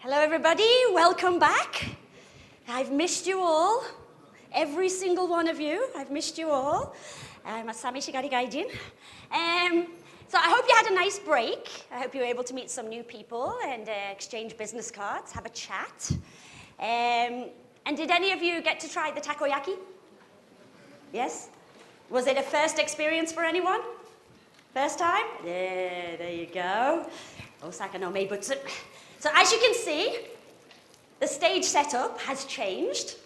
Hello everybody, welcome back. I've missed you all, every single one of you. I've missed you all. Samishigari gaijin. So I hope you had a nice break. I hope you were able to meet some new people and exchange business cards, have a chat. And did any of you get to try the takoyaki? Yes? Was it a first experience for anyone? First time? Yeah, there you go. Osaka no meibutsu. So as you can see, the stage setup has changed.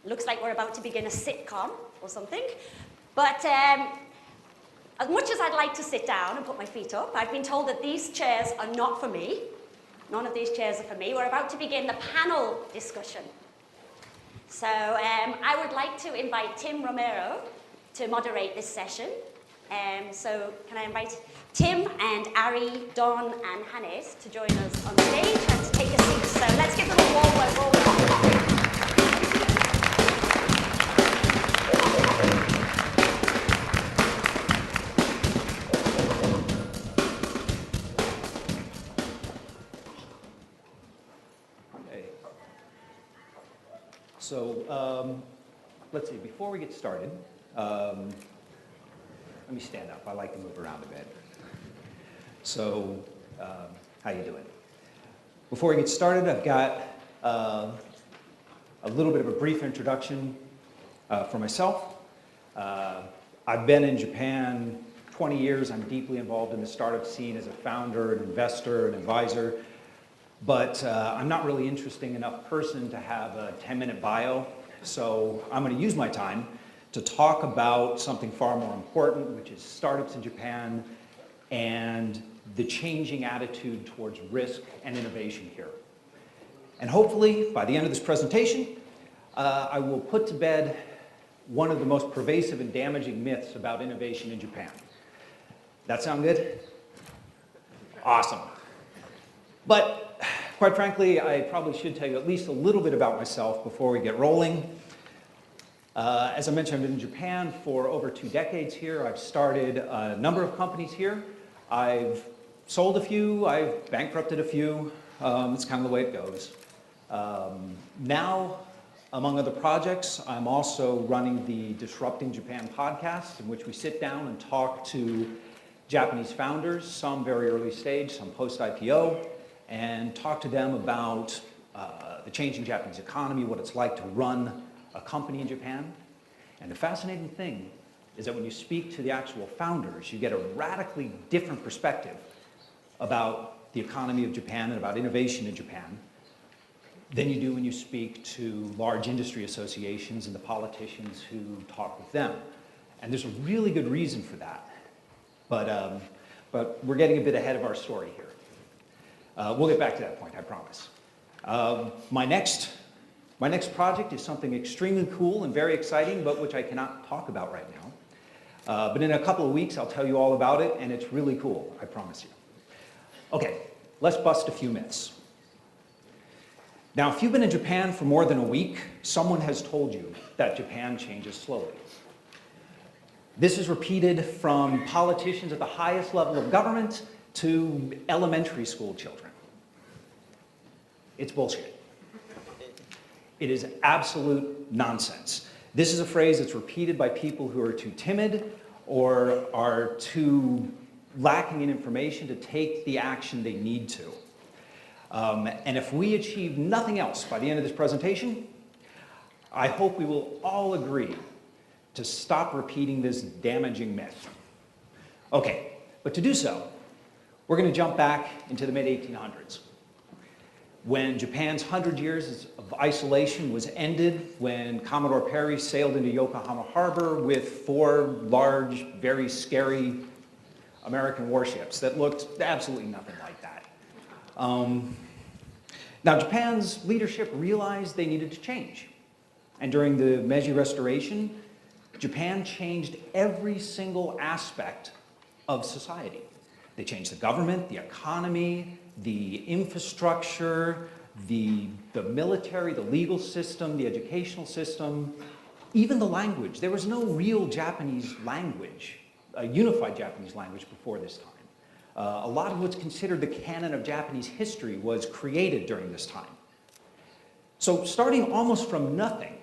Looks like we're about to begin a sitcom or something. But as much as I'd like to sit down and put my feet up, I've been told that these chairs are not for me. None of these chairs are for me. We're about to begin the panel discussion. So I would like to invite Tim Romero to moderate this session. So can I invite Tim and Ari, Don and Hanes to join us on stage and to take a seat. So let's give them a warm welcome. Okay. So let's see, before we get started, let me stand up. I like to move around a bit. So, how you doing? Before we get started, I've got a little bit of a brief introduction for myself. I've been in Japan 20 years. I'm deeply involved in the startup scene as a founder, an investor, an advisor. But I'm not really interesting enough person to have a 10-minute bio. So I'm going to use my time to talk about something far more important, which is startups in Japan and the changing attitude towards risk and innovation here. And hopefully, by the end of this presentation, I will put to bed one of the most pervasive and damaging myths about innovation in Japan. That sound good? Awesome. But quite frankly, I probably should tell you at least a little bit about myself before we get rolling. As I mentioned, I've been in Japan for over 2 decades here. I've started a number of companies here. I've sold a few, I've bankrupted a few. It's kind of the way it goes. Now, among other projects, I'm also running the Disrupting Japan podcast, in which we sit down and talk to Japanese founders, some very early stage, some post-IPO, and talk to them about the changing Japanese economy, what it's like to run a company in Japan. And the fascinating thing is that when you speak to the actual founders, you get a radically different perspective about the economy of Japan and about innovation in Japan than you do when you speak to large industry associations and the politicians who talk with them. And there's a really good reason for that. But we're getting a bit ahead of our story here. We'll get back to that point, I promise. My next project is something extremely cool and very exciting, but which I cannot talk about right now. But in a couple of weeks, I'll tell you all about it, and it's really cool, I promise you. Okay, let's bust a few myths. Now, if you've been in Japan for more than a week, someone has told you that Japan changes slowly. This is repeated from politicians at the highest level of government to elementary school children. It's bullshit. It is absolute nonsense. This is a phrase that's repeated by people who are too timid or are too lacking in information to take the action they need to. And if we achieve nothing else by the end of this presentation, I hope we will all agree to stop repeating this damaging myth. Okay, but to do so, we're going to jump back into the mid-1800s. When Japan's 100 years of isolation was ended, when Commodore Perry sailed into Yokohama Harbor with 4 large, very scary American warships that looked absolutely nothing like that. Now, Japan's leadership realized they needed to change. And during the Meiji Restoration, Japan changed every single aspect of society. They changed the government, the economy, the infrastructure, the military, the legal system, the educational system, even the language. There was no real Japanese language, a unified Japanese language before this time. A lot of what's considered the canon of Japanese history was created during this time. So starting almost from nothing,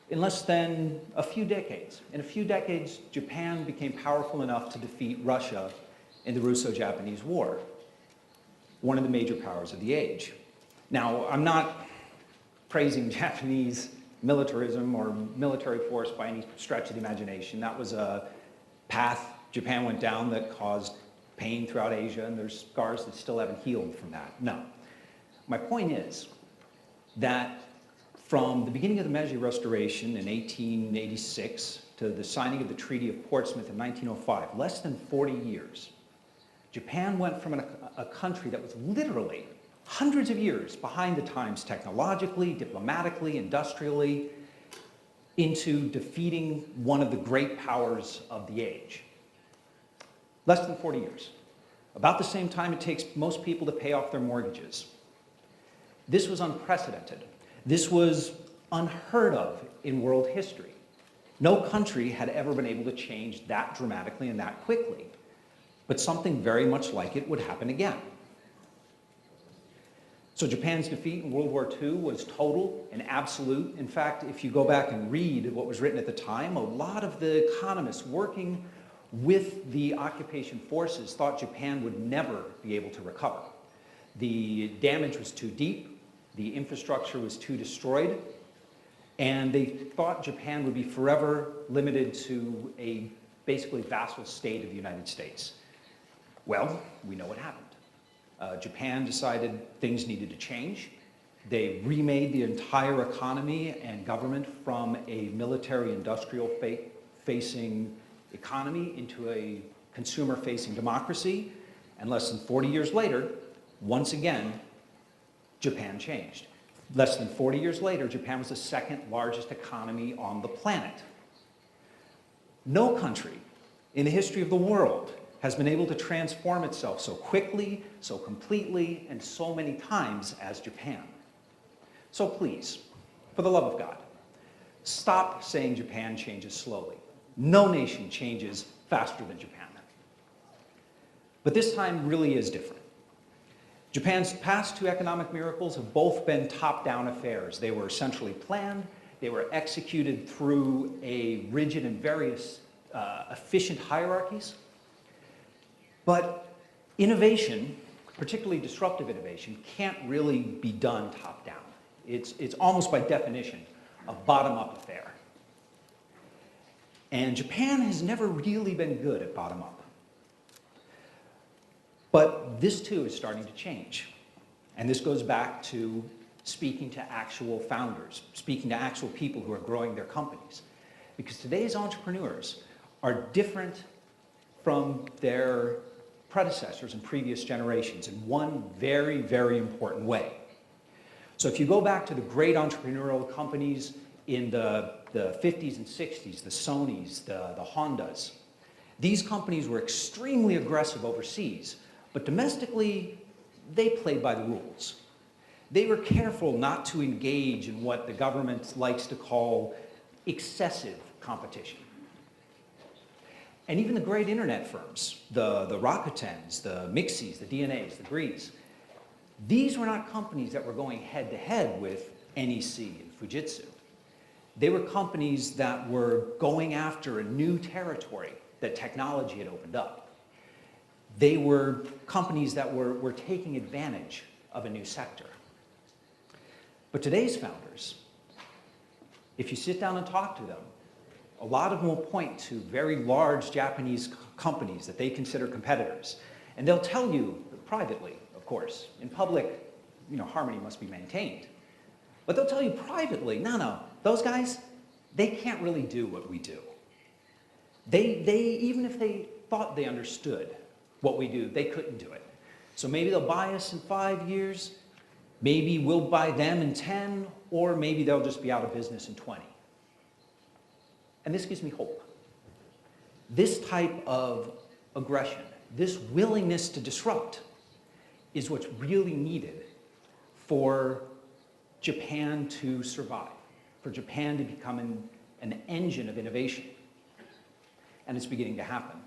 in less than a few decades, Japan became powerful enough to defeat Russia in the Russo-Japanese War, one of the major powers of the age. Now, I'm not praising Japanese militarism or military force by any stretch of the imagination. That was a path Japan went down that caused pain throughout Asia, and there's scars that still haven't healed from that. No. My point is that from the beginning of the Meiji Restoration in 1886 to the signing of the Treaty of Portsmouth in 1905, less than 40 years, Japan went from a country that was literally hundreds of years behind the times technologically, diplomatically, industrially, into defeating one of the great powers of the age. Less than 40 years. About the same time it takes most people to pay off their mortgages. This was unprecedented. This was unheard of in world history. No country had ever been able to change that dramatically and that quickly. But something very much like it would happen again. So Japan's defeat in World War II was total and absolute. In fact, if you go back and read what was written at the time, a lot of the economists working with the occupation forces thought Japan would never be able to recover. The damage was too deep, the infrastructure was too destroyed, and they thought Japan would be forever limited to a basically vassal state of the United States. Well, we know what happened. Japan decided things needed to change. They remade the entire economy and government from a military-industrial facing economy into a consumer-facing democracy. And less than 40 years later, once again, Japan changed. Less than 40 years later, Japan was the second largest economy on the planet. No country in the history of the world has been able to transform itself so quickly, so completely, and so many times as Japan. So please, for the love of God, stop saying Japan changes slowly. No nation changes faster than Japan. But this time really is different. Japan's past two economic miracles have both been top-down affairs. They were centrally planned, they were executed through a rigid and very efficient hierarchies. But innovation, particularly disruptive innovation, can't really be done top-down. It's almost by definition a bottom-up affair. And Japan has never really been good at bottom-up. But this too is starting to change. And this goes back to speaking to actual founders, speaking to actual people who are growing their companies. Because today's entrepreneurs are different from their predecessors in previous generations in one very, very important way. So if you go back to the great entrepreneurial companies in the 50s and 60s, the Sonys, the Hondas, these companies were extremely aggressive overseas, but domestically, they played by the rules. They were careful not to engage in what the government likes to call excessive competition. And even the great internet firms, the Rakutens, the Mixies, the DNAs, the Grees, these were not companies that were going head-to-head with NEC and Fujitsu. They were companies that were going after a new territory that technology had opened up. They were companies that were taking advantage of a new sector. But today's founders, if you sit down and talk to them, a lot of them will point to very large Japanese companies that they consider competitors. And they'll tell you privately, of course. In public, harmony must be maintained. But they'll tell you privately, no, those guys, they can't really do what we do. Even if they thought they understood what we do, they couldn't do it. So maybe they'll buy us in 5 years, maybe we'll buy them in 10, or maybe they'll just be out of business in 20. And this gives me hope. This type of aggression, this willingness to disrupt, is what's really needed for Japan to survive, for Japan to become an engine of innovation. And it's beginning to happen.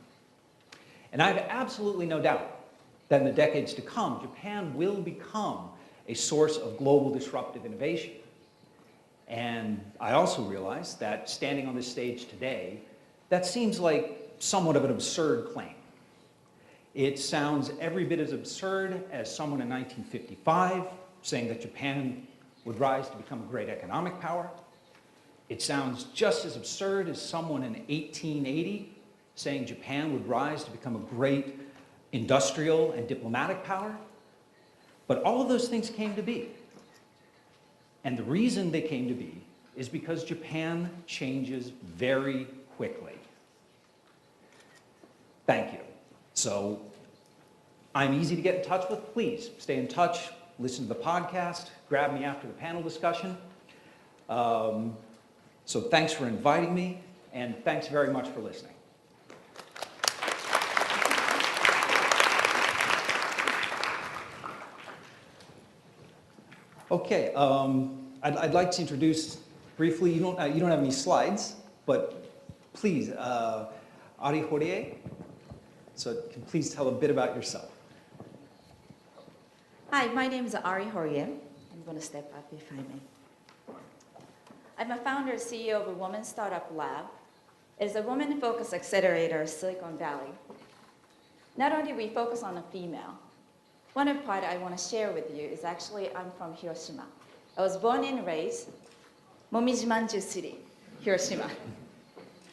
And I have absolutely no doubt that in the decades to come, Japan will become a source of global disruptive innovation. And I also realize that standing on this stage today, that seems like somewhat of an absurd claim. It sounds every bit as absurd as someone in 1955 saying that Japan would rise to become a great economic power. It sounds just as absurd as someone in 1880 saying Japan would rise to become a great industrial and diplomatic power. But all of those things came to be. And the reason they came to be is because Japan changes very quickly. Thank you. So I'm easy to get in touch with. Please stay in touch, listen to the podcast, grab me after the panel discussion. So thanks for inviting me, and thanks very much for listening. Okay, I'd like to introduce briefly, you don't have any slides, but please, Ari Horie, so can please tell a bit about yourself. Hi, my name is Ari Horie. I'm going to step up if I may. I'm a founder and CEO of a women's startup Lab. It is a women-focused accelerator in Silicon Valley. Not only do we focus on a female, one of the part I want to share with you is actually I'm from Hiroshima. I was born and raised Momijimanju City, Hiroshima.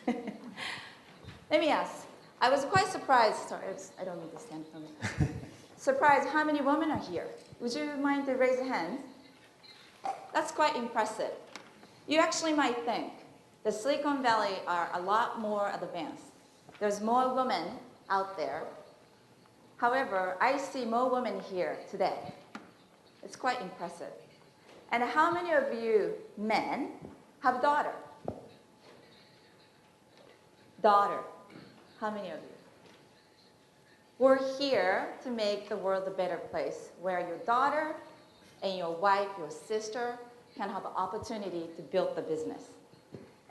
Let me ask. I was quite surprised. Sorry, I don't need to stand for me. Surprised how many women are here. Would you mind to raise a hand? That's quite impressive. You actually might think the Silicon Valley are a lot more advanced. There's more women out there. However, I see more women here today. It's quite impressive. And how many of you men have a daughter? Daughter. How many of you? We're here to make the world a better place, where your daughter and your wife, your sister, can have an opportunity to build the business.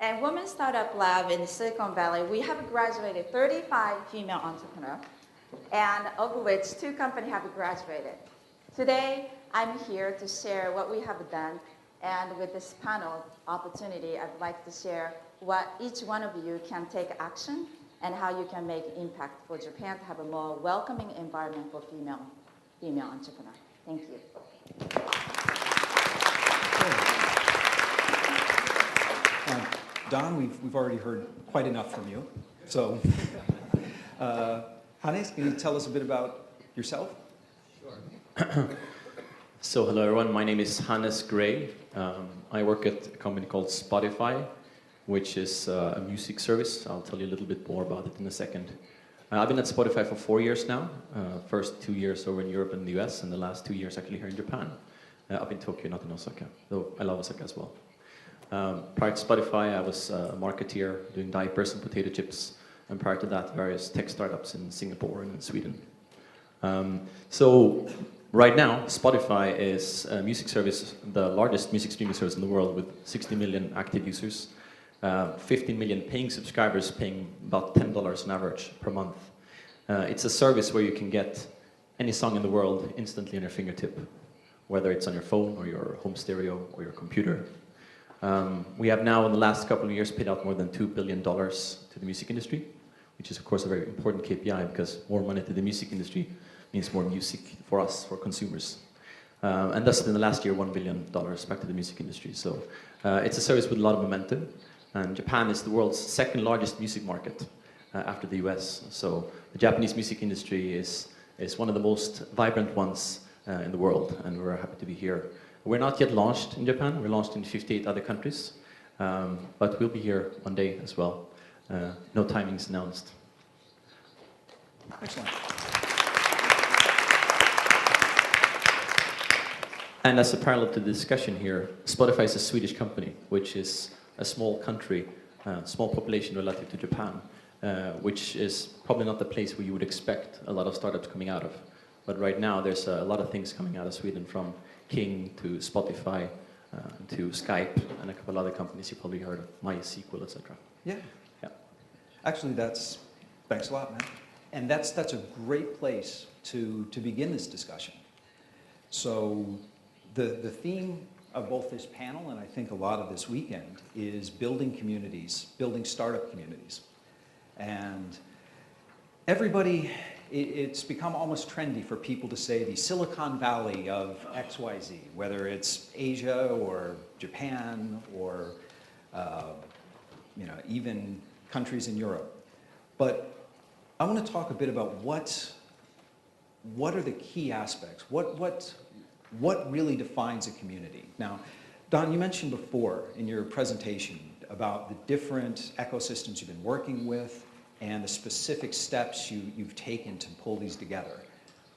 And Women's Startup Lab in Silicon Valley, we have graduated 35 female entrepreneurs, and of which 2 companies have graduated. Today, I'm here to share what we have done, and with this panel opportunity, I'd like to share what each one of you can take action and how you can make impact for Japan to have a more welcoming environment for female entrepreneurs. Thank you. Don, we've already heard quite enough from you. So, Hanes, can you tell us a bit about yourself? Sure. So, hello everyone. My name is Hanes Graah. I work at a company called Spotify, which is a music service. I'll tell you a little bit more about it in a second. I've been at Spotify for 4 years now. First 2 years over in Europe and the US, and the last 2 years actually here in Japan. Up in Tokyo, not in Osaka, though I love Osaka as well. Prior to Spotify, I was a marketeer doing diapers and potato chips. And prior to that, various tech startups in Singapore and in Sweden. So right now, Spotify is a music service, the largest music streaming service in the world with 60 million active users. 15 million paying subscribers paying about $10 on average per month. It's a service where you can get any song in the world instantly on your fingertip, whether it's on your phone or your home stereo or your computer. We have now in the last couple of years paid out more than $2 billion to the music industry, which is of course a very important KPI because more money to the music industry means more music for us, for consumers. And thus in the last year $1 billion back to the music industry. So it's a service with a lot of momentum. And Japan is the world's second largest music market after the US. So the Japanese music industry is one of the most vibrant ones in the world, and we're happy to be here. We're not yet launched in Japan. We're launched in 58 other countries, but we'll be here one day as well. No timings announced. Excellent. And as a parallel to the discussion here, Spotify is a Swedish company, which is a small country, small population relative to Japan, which is probably not the place where you would expect a lot of startups coming out of. But right now, there's a lot of things coming out of Sweden, from King to Spotify to Skype and a couple other companies you probably heard of, MySQL, etc. Yeah. Yeah. Actually, thanks a lot, man. And that's a great place to begin this discussion. So the theme of both this panel and I think a lot of this weekend is building communities, building startup communities. And everybody, it's become almost trendy for people to say the Silicon Valley of XYZ, whether it's Asia or Japan or even countries in Europe. But I want to talk a bit about what are the key aspects, what really defines a community. Now, Don, you mentioned before in your presentation about the different ecosystems you've been working with and the specific steps you've taken to pull these together.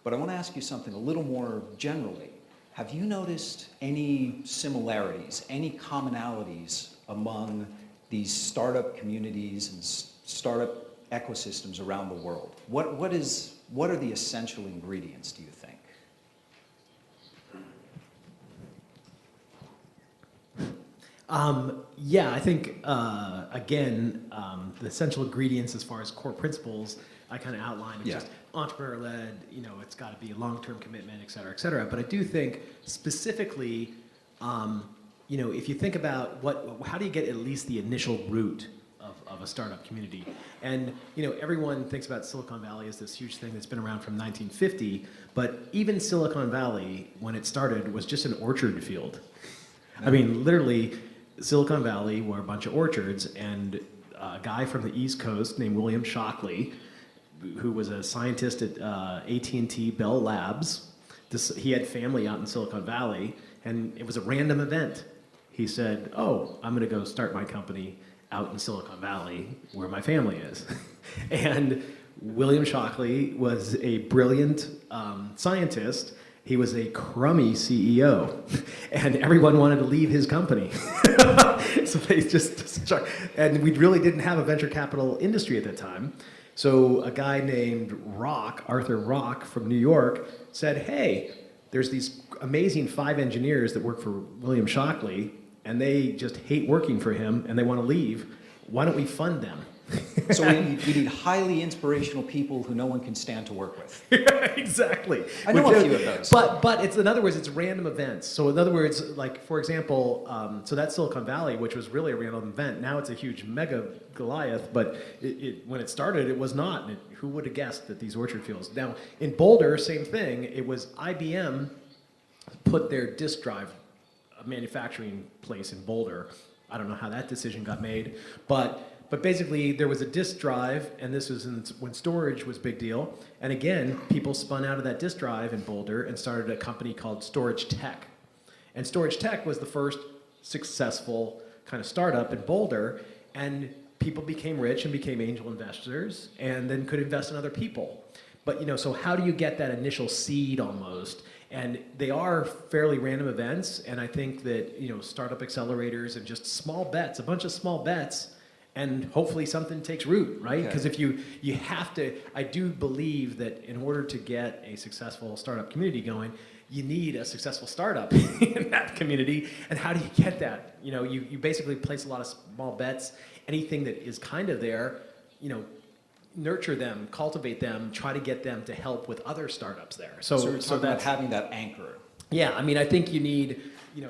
But I want to ask you something a little more generally. Have you noticed any similarities, any commonalities among these startup communities and startup ecosystems around the world? What are the essential ingredients, do you think? Yeah, I think, again, the essential ingredients as far as core principles, I kind of outlined. It's just entrepreneur-led, it's got to be a long-term commitment, et cetera, et cetera. But I do think specifically, if you think about how do you get at least the initial root of a startup community? And, everyone thinks about Silicon Valley as this huge thing that's been around from 1950, but even Silicon Valley, when it started, was just an orchard field. I mean, literally, Silicon Valley were a bunch of orchards, and a guy from the East Coast named William Shockley, who was a scientist at AT&T Bell Labs, he had family out in Silicon Valley, and it was a random event. He said, oh, I'm going to go start my company out in Silicon Valley, where my family is. And William Shockley was a brilliant scientist. He was a crummy CEO, and everyone wanted to leave his company. So they and we really didn't have a venture capital industry at that time. So a guy named Arthur Rock from New York said, hey, there's these amazing 5 engineers that work for William Shockley, and they just hate working for him, and they want to leave. Why don't we fund them? So we need highly inspirational people who no one can stand to work with. Exactly. I know a few of those. But it's, in other words, it's random events. So in other words, like, for example, so that's Silicon Valley, which was really a random event. Now it's a huge mega Goliath, but when it started, it was not. Who would have guessed that these orchard fields? Now, in Boulder, same thing. It was IBM put their disk drive manufacturing place in Boulder. I don't know how that decision got made, but basically there was a disk drive, and this was when storage was a big deal. And again, people spun out of that disk drive in Boulder and started a company called Storage Tech. And Storage Tech was the first successful kind of startup in Boulder, and people became rich and became angel investors and then could invest in other people. But so how do you get that initial seed almost? And they are fairly random events, and I think that startup accelerators and just small bets, a bunch of small bets, and hopefully something takes root, right? Because if you have to, I do believe that in order to get a successful startup community going, you need a successful startup in that community. And how do you get that? You basically place a lot of small bets. Anything that is kind of there, nurture them, cultivate them, try to get them to help with other startups there. So we're talking about having that anchor. Yeah, I mean, I think you need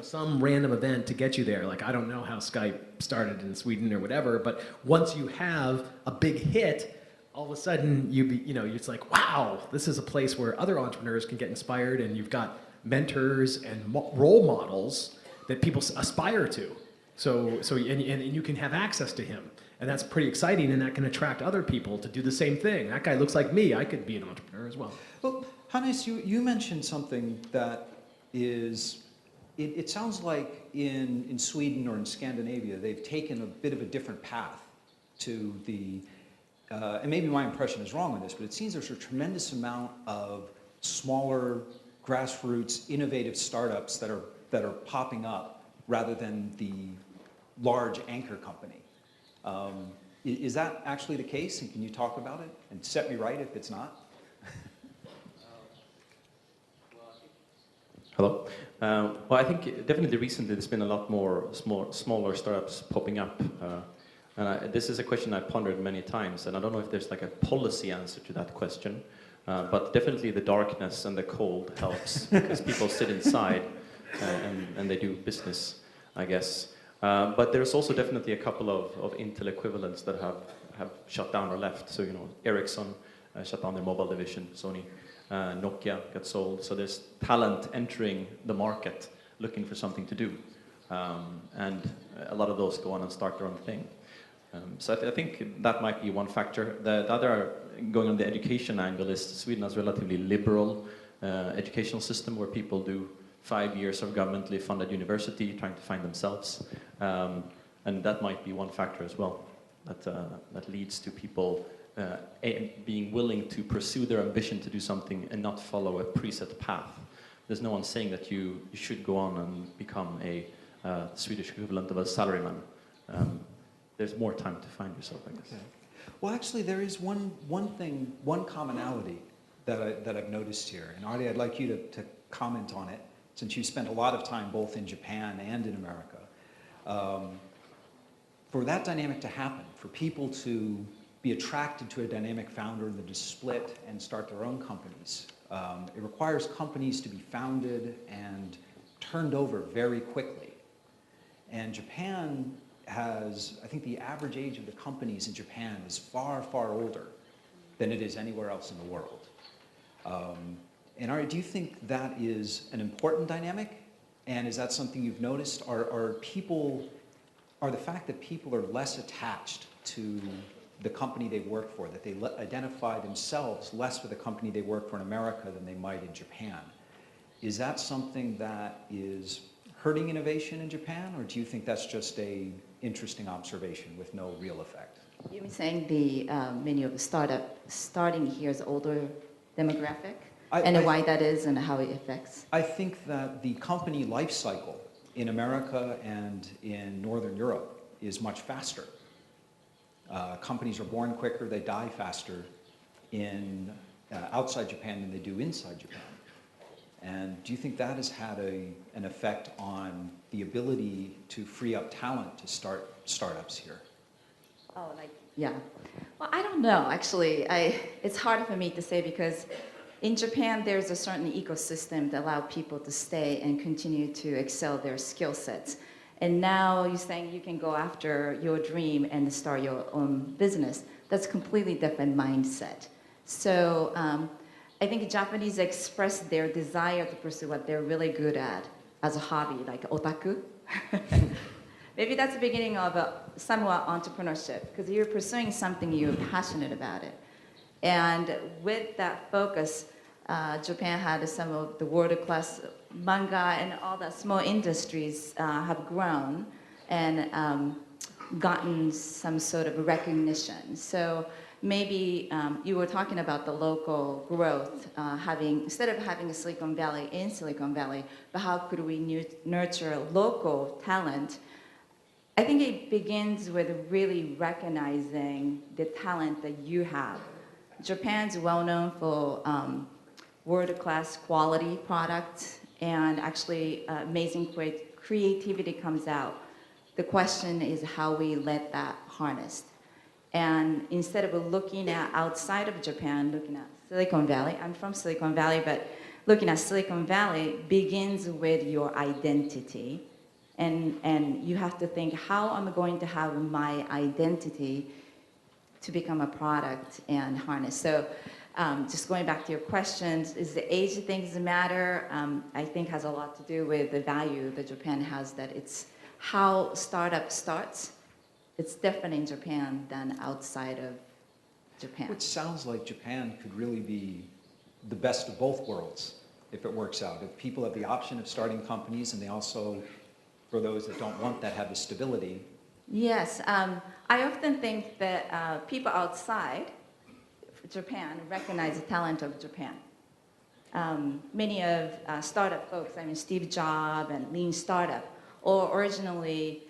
some random event to get you there. Like, I don't know how Skype started in Sweden or whatever, but once you have a big hit, all of a sudden it's like, wow, this is a place where other entrepreneurs can get inspired, and you've got mentors and role models that people aspire to. So you can have access to him. And that's pretty exciting, and that can attract other people to do the same thing. That guy looks like me. I could be an entrepreneur as well. Well, Hannes, you mentioned something that is, it sounds like in Sweden or in Scandinavia, they've taken a bit of a different path to the, and maybe my impression is wrong on this, but it seems there's a tremendous amount of smaller, grassroots, innovative startups that are popping up rather than the large anchor company. Is that actually the case, and can you talk about it and set me right if it's not? Hello. Well, I think definitely recently there's been a lot more smaller startups popping up. And this is a question I've pondered many times, and I don't know if there's like a policy answer to that question, but definitely the darkness and the cold helps because people sit inside and they do business, I guess. But there's also definitely a couple of Intel equivalents that have shut down or left. So, you know, Ericsson shut down their mobile division, Sony, Nokia got sold. So there's talent entering the market looking for something to do. And a lot of those go on and start their own thing. So I think that might be one factor. The other, going on the education angle, is Sweden has a relatively liberal educational system where people do 5 years of governmentally funded university trying to find themselves. And that might be one factor as well that leads to people being willing to pursue their ambition to do something and not follow a preset path. There's no one saying that you should go on and become a Swedish equivalent of a salaryman. There's more time to find yourself, I guess. Okay. Well, actually, there is one commonality that I've noticed here. And Ari, I'd like you to comment on it, since you spent a lot of time both in Japan and in America. For that dynamic to happen, for people to be attracted to a dynamic founder and then to split and start their own companies, it requires companies to be founded and turned over very quickly. And Japan has, I think the average age of the companies in Japan is far, far older than it is anywhere else in the world. And Ari, do you think that is an important dynamic? And is that something you've noticed? Are the fact that people are less attached to the company they work for, that they identify themselves less with the company they work for in America than they might in Japan, is that something that is hurting innovation in Japan, or do you think that's just a interesting observation with no real effect? You mean saying the many of the starting here is older demographic, and why that is and how it affects? I think that the company life cycle in America and in Northern Europe is much faster. Companies are born quicker, they die faster in outside Japan than they do inside Japan. And do you think that has had an effect on the ability to free up talent to start startups here? Oh, like, yeah. Well, I don't know, actually. It's hard for me to say because in Japan, there's a certain ecosystem that allows people to stay and continue to excel their skill sets. And now you're saying you can go after your dream and start your own business. That's a completely different mindset. So I think Japanese express their desire to pursue what they're really good at as a hobby, like otaku. Maybe that's the beginning of a somewhat entrepreneurship, because you're pursuing something you're passionate about it. And with that focus, Japan had some of the world-class manga and all the small industries have grown and gotten some sort of recognition. So maybe you were talking about the local growth, instead of having a Silicon Valley in Silicon Valley, but how could we nurture local talent? I think it begins with really recognizing the talent that you have. Japan's well known for world-class quality products, and actually amazing creativity comes out. The question is how we let that harnessed. And instead of looking at outside of Japan, looking at Silicon Valley, I'm from Silicon Valley, but looking at Silicon Valley begins with your identity. And you have to think, how am I going to have my identity to become a product and harness? So just going back to your questions, is the age of things matter? I think has a lot to do with the value that Japan has, that it's how startup starts. It's different in Japan than outside of Japan. It sounds like Japan could really be the best of both worlds if it works out. If people have the option of starting companies and they also, for those that don't want that, have the stability. Yes, I often think that people outside Japan recognize the talent of Japan. Many of startup folks, I mean Steve Jobs and Lean Startup, or originally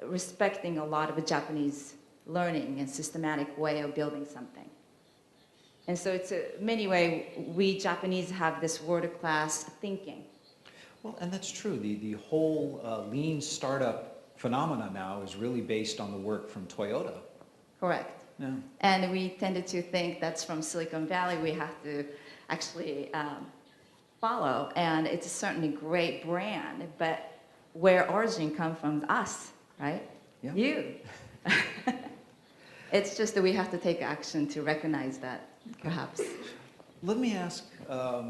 respecting a lot of Japanese learning and systematic way of building something. And so it's many ways we Japanese have this world-class thinking. Well, and that's true. The whole lean startup phenomena now is really based on the work from Toyota. Correct. Yeah. And we tended to think that's from Silicon Valley we have to actually follow. And it's certainly a great brand, but where origin comes from us, right? Yeah. You. It's just that we have to take action to recognize that, perhaps. Let me ask a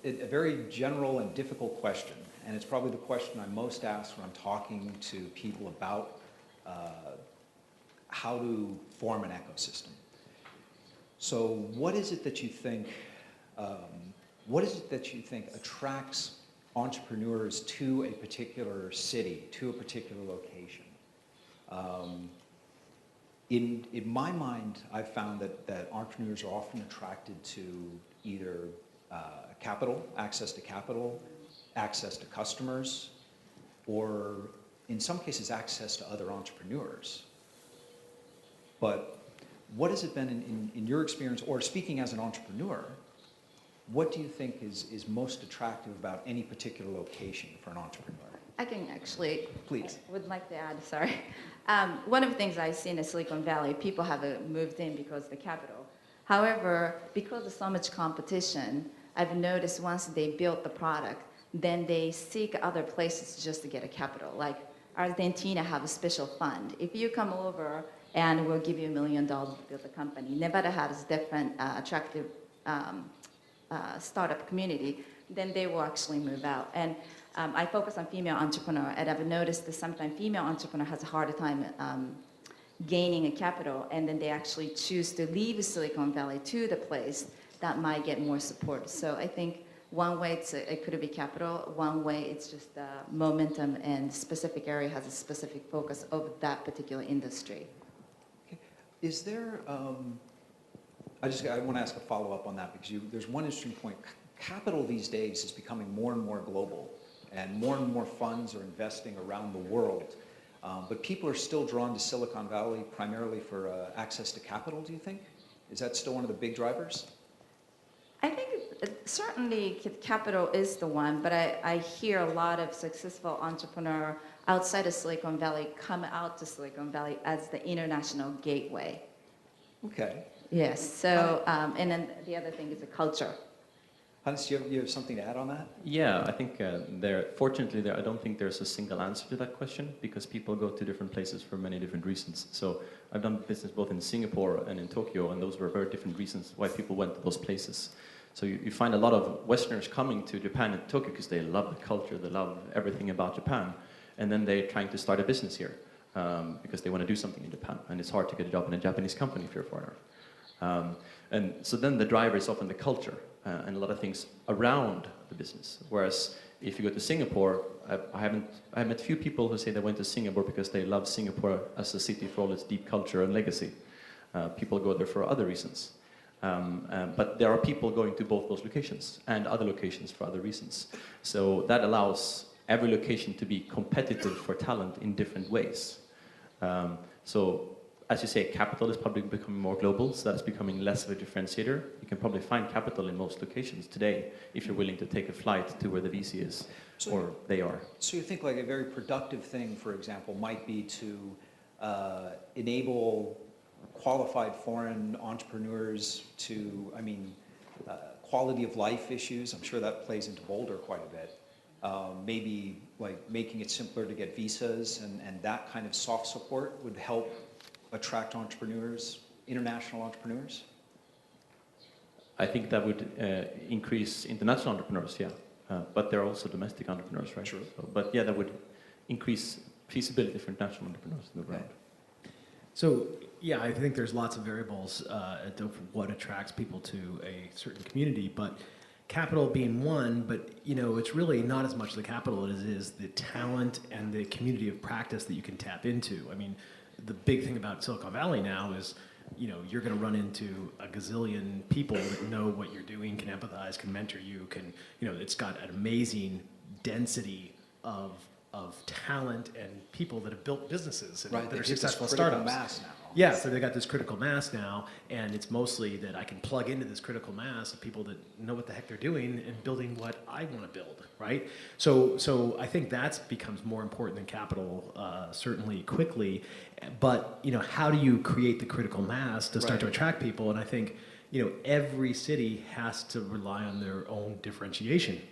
very general and difficult question, and it's probably the question I'm most asked when I'm talking to people about how to form an ecosystem. So what is it that you think, attracts entrepreneurs to a particular city, to a particular location? In my mind, I've found that entrepreneurs are often attracted to either capital, access to customers, or in some cases, access to other entrepreneurs. But what has it been in your experience, or speaking as an entrepreneur, what do you think is most attractive about any particular location for an entrepreneur? I can actually, Please. I would like to add, sorry. One of the things I see in the Silicon Valley, people have moved in because of the capital. However, because of so much competition, I've noticed once they build the product, then they seek other places just to get a capital. Like Argentina have a special fund. If you come over and we'll give you $1 million to build a company. Nevada has different attractive startup community, then they will actually move out. And I focus on female entrepreneur, and I've noticed that sometimes female entrepreneur has a harder time gaining a capital, and then they actually choose to leave Silicon Valley to the place that might get more support. So I think one way it could be capital, one way it's just momentum, and specific area has a specific focus of that particular industry. Okay. Is there, I want to ask a follow-up on that, because there's one interesting point. Capital these days is becoming more and more global, and more funds are investing around the world. But people are still drawn to Silicon Valley primarily for access to capital, do you think? Is that still one of the big drivers? I think certainly capital is the one, but I hear a lot of successful entrepreneur outside of Silicon Valley come out to Silicon Valley as the international gateway. Okay. Yes, so, and then the other thing is the culture. Hans, you have something to add on that? Yeah, I think fortunately, I don't think there's a single answer to that question, because people go to different places for many different reasons. So I've done business both in Singapore and in Tokyo, and those were very different reasons why people went to those places. So you find a lot of Westerners coming to Japan and Tokyo because they love the culture, they love everything about Japan, and then they're trying to start a business here because they want to do something in Japan, and it's hard to get a job in a Japanese company if you're a foreigner. And so then the driver is often the culture and a lot of things around the business. Whereas if you go to Singapore, I met few people who say they went to Singapore because they love Singapore as a city for all its deep culture and legacy. People go there for other reasons. But there are people going to both those locations and other locations for other reasons. So that allows every location to be competitive for talent in different ways. So as you say, capital is probably becoming more global, so that's becoming less of a differentiator. You can probably find capital in most locations today if you're willing to take a flight to where the VC is, or they are. So you think like a very productive thing, for example, might be to enable qualified foreign entrepreneurs to, quality of life issues. I'm sure that plays into Boulder quite a bit. Maybe like making it simpler to get visas and that kind of soft support would help attract entrepreneurs, international entrepreneurs? I think that would increase international entrepreneurs, yeah. But there are also domestic entrepreneurs, right? True. So, but yeah, that would increase feasibility for international entrepreneurs in the round. So, yeah, I think there's lots of variables of what attracts people to a certain community, but capital being one, but it's really not as much the capital as it is the talent and the community of practice that you can tap into. I mean, the big thing about Silicon Valley now is, you're going to run into a gazillion people that know what you're doing, can empathize, can mentor you, it's got an amazing density of of talent and people that have built businesses and Right, that are they get this successful critical startups. mass now. Yeah, so they got this critical mass now, and it's mostly that I can plug into this critical mass of people that know what the heck they're doing and building what I want to build, right? So I think that becomes more important than capital, certainly quickly. But how do you create the critical mass to start to attract people? And I think every city has to rely on their own differentiation.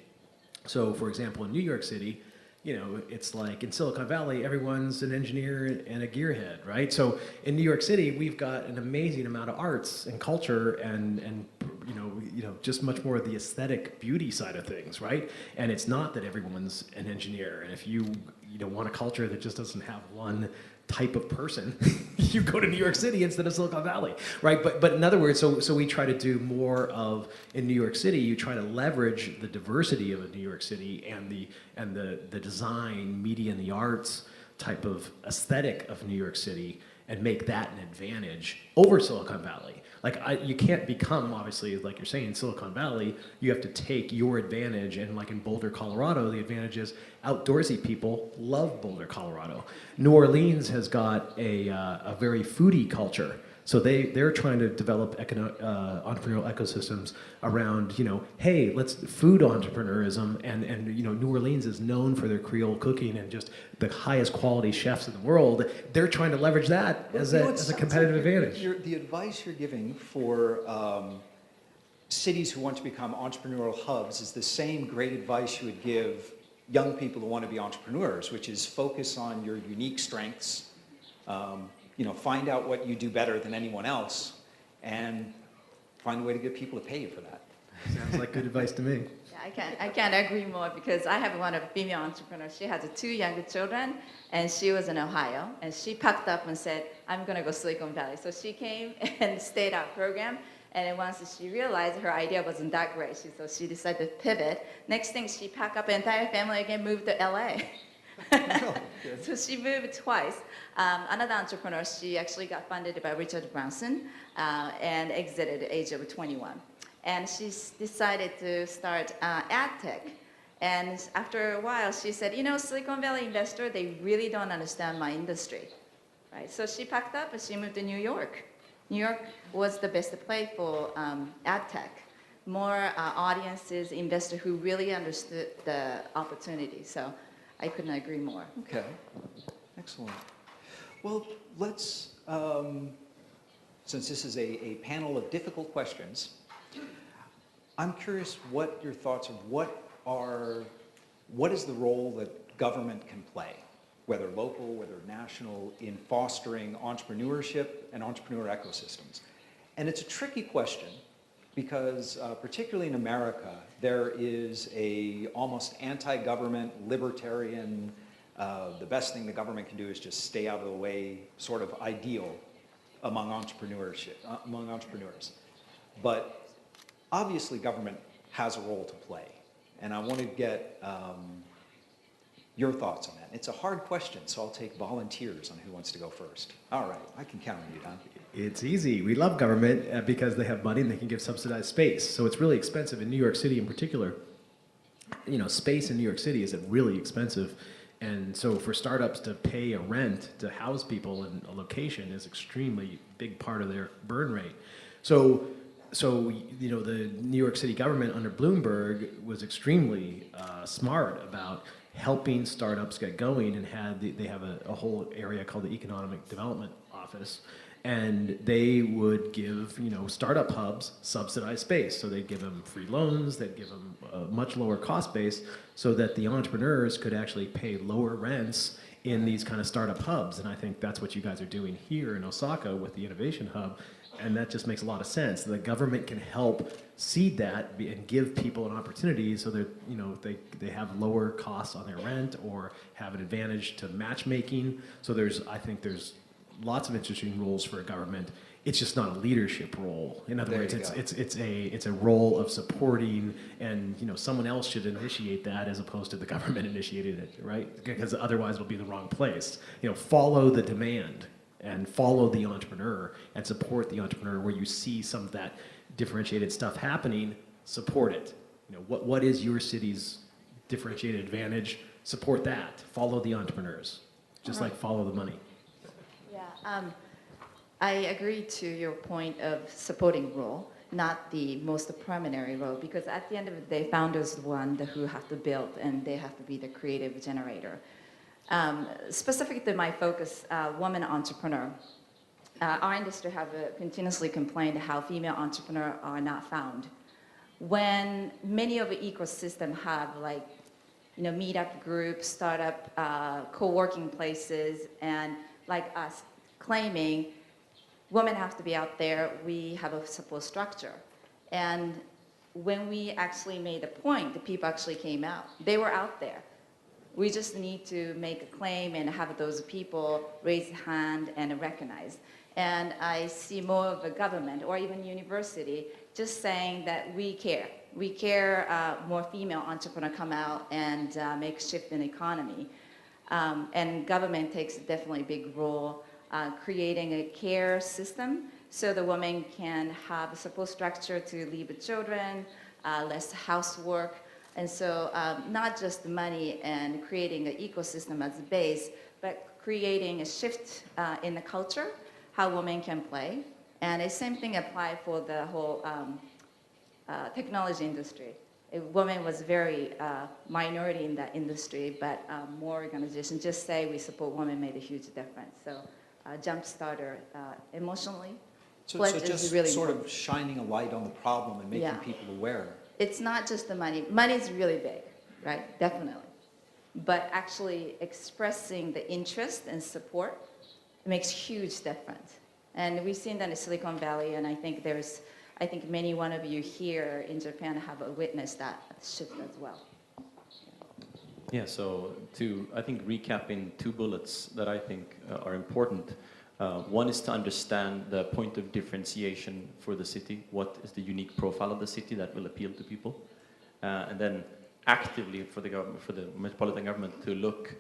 So, for example, in New York City, it's like in Silicon Valley, everyone's an engineer and a gearhead, right? So in New York City, we've got an amazing amount of arts and culture and just much more of the aesthetic beauty side of things, right? And it's not that everyone's an engineer. And if you want a culture that just doesn't have one type of person, you go to New York City instead of Silicon Valley, right? But in other words, so we try to do more of, in New York City, you try to leverage the diversity of a New York City and the design, media, and the arts type of aesthetic of New York City and make that an advantage over Silicon Valley. Like you can't become, obviously, like you're saying, Silicon Valley, you have to take your advantage, and like in Boulder, Colorado, the advantage is outdoorsy people love Boulder, Colorado. New Orleans has got a very foodie culture. So they're trying to develop entrepreneurial ecosystems around, hey, let's food entrepreneurism, and New Orleans is known for their Creole cooking and just the highest quality chefs in the world. They're trying to leverage that as a competitive advantage. The advice you're giving for cities who want to become entrepreneurial hubs is the same great advice you would give young people who want to be entrepreneurs, which is focus on your unique strengths. Find out what you do better than anyone else, and find a way to get people to pay you for that. Sounds like good advice to me. Yeah, I can't agree more, because I have one of female entrepreneurs. She has 2 younger children, and she was in Ohio, and she packed up and said, I'm going to go Silicon Valley. So she came and stayed our program, and then once she realized her idea wasn't that great, so she decided to pivot. Next thing, she packed up her entire family again, moved to LA. So she moved twice. Another entrepreneur, she actually got funded by Richard Branson and exited at the age of 21. And she decided to start ad tech. And after a while, she said, Silicon Valley investor, they really don't understand my industry. Right? So she packed up and she moved to New York. New York was the best place for ad tech. More audiences, investors who really understood the opportunity. So I couldn't agree more. Okay, excellent. Well, let's, since this is a panel of difficult questions, I'm curious what your thoughts are. What is the role that government can play, whether local, whether national, in fostering entrepreneurship and entrepreneur ecosystems? And it's a tricky question because particularly in America, there is a almost anti-government, libertarian, the best thing the government can do is just stay out of the way sort of ideal among entrepreneurs. But obviously government has a role to play. And I want to get your thoughts on that. It's a hard question, so I'll take volunteers on who wants to go first. All right, I can count on you, Don. It's easy. We love government because they have money and they can give subsidized space. So it's really expensive in New York City in particular. Space in New York City is really expensive. And so for startups to pay a rent to house people in a location is extremely big part of their burn rate. So the New York City government under Bloomberg was extremely smart about helping startups get going, and they have a whole area called the Economic Development Office. And they would give, startup hubs subsidized space. So they'd give them free loans, they'd give them a much lower cost base so that the entrepreneurs could actually pay lower rents in these kind of startup hubs. And I think that's what you guys are doing here in Osaka with the Innovation Hub. And that just makes a lot of sense. The government can help seed that and give people an opportunity so that they have lower costs on their rent or have an advantage to matchmaking. So I think there's lots of interesting roles for a government. It's just not a leadership role. In other words, it's a role of supporting, and someone else should initiate that as opposed to the government initiating it, right? Because otherwise we'll be in the wrong place. Follow the demand and follow the entrepreneur and support the entrepreneur. Where you see some of that differentiated stuff happening, support it. What is your city's differentiated advantage? support that. Follow the entrepreneurs, just like follow the money. Yeah, I agree to your point of supporting role, not the most primary role, because at the end of the day, founders are the one who have to build and they have to be the creative generator. Specific to my focus, woman entrepreneur, our industry have continuously complained how female entrepreneurs are not found. When many of the ecosystem have like, you know, meetup groups, startup, co-working places, and like us claiming women have to be out there, we have a support structure. And when we actually made a point, the people actually came out. They were out there. We just need to make a claim and have those people raise a hand and recognize. And I see more of the government or even university just saying that we care. We care more female entrepreneurs come out and make shift in the economy. And government takes definitely a big role creating a care system so the woman can have a support structure to leave the children, less housework. And so not just the money and creating an ecosystem as a base, but creating a shift in the culture, how women can play. And the same thing applies for the whole technology industry. A woman was very minority in that industry, but more organizations just say we support women made a huge difference. So Jumpstarter emotionally. So just really sort important. of shining a light on the problem and making Yeah. people aware. It's not just the money. Money is really big, right? Definitely. But actually expressing the interest and support makes huge difference. And we've seen that in Silicon Valley, and I think many one of you here in Japan have witnessed that shift as well. Yeah, so I think recapping 2 bullets that I think are important. One is to understand the point of differentiation for the city. What is the unique profile of the city that will appeal to people? And then actively for the government, for the metropolitan government to look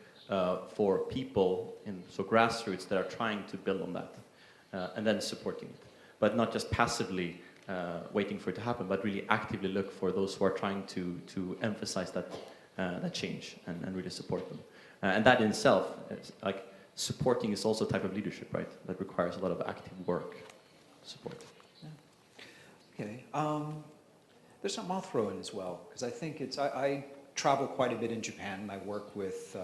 for people, so grassroots that are trying to build on that, and then supporting it. But not just passively waiting for it to happen, but really actively look for those who are trying to emphasize that change and really support them. And that in itself, like supporting is also a type of leadership, right? That requires a lot of active work to support. Yeah. Okay. There's something I'll throw in as well, because I think I travel quite a bit in Japan, and I work with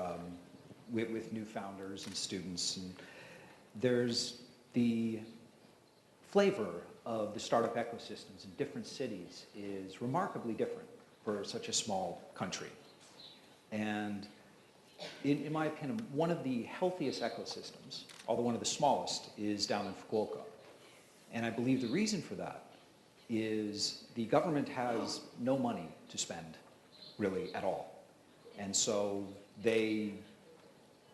new founders and students, and there's the flavor of the startup ecosystems in different cities is remarkably different for such a small country. And in my opinion, one of the healthiest ecosystems, although one of the smallest, is down in Fukuoka. And I believe the reason for that is the government has no money to spend, really, at all. And so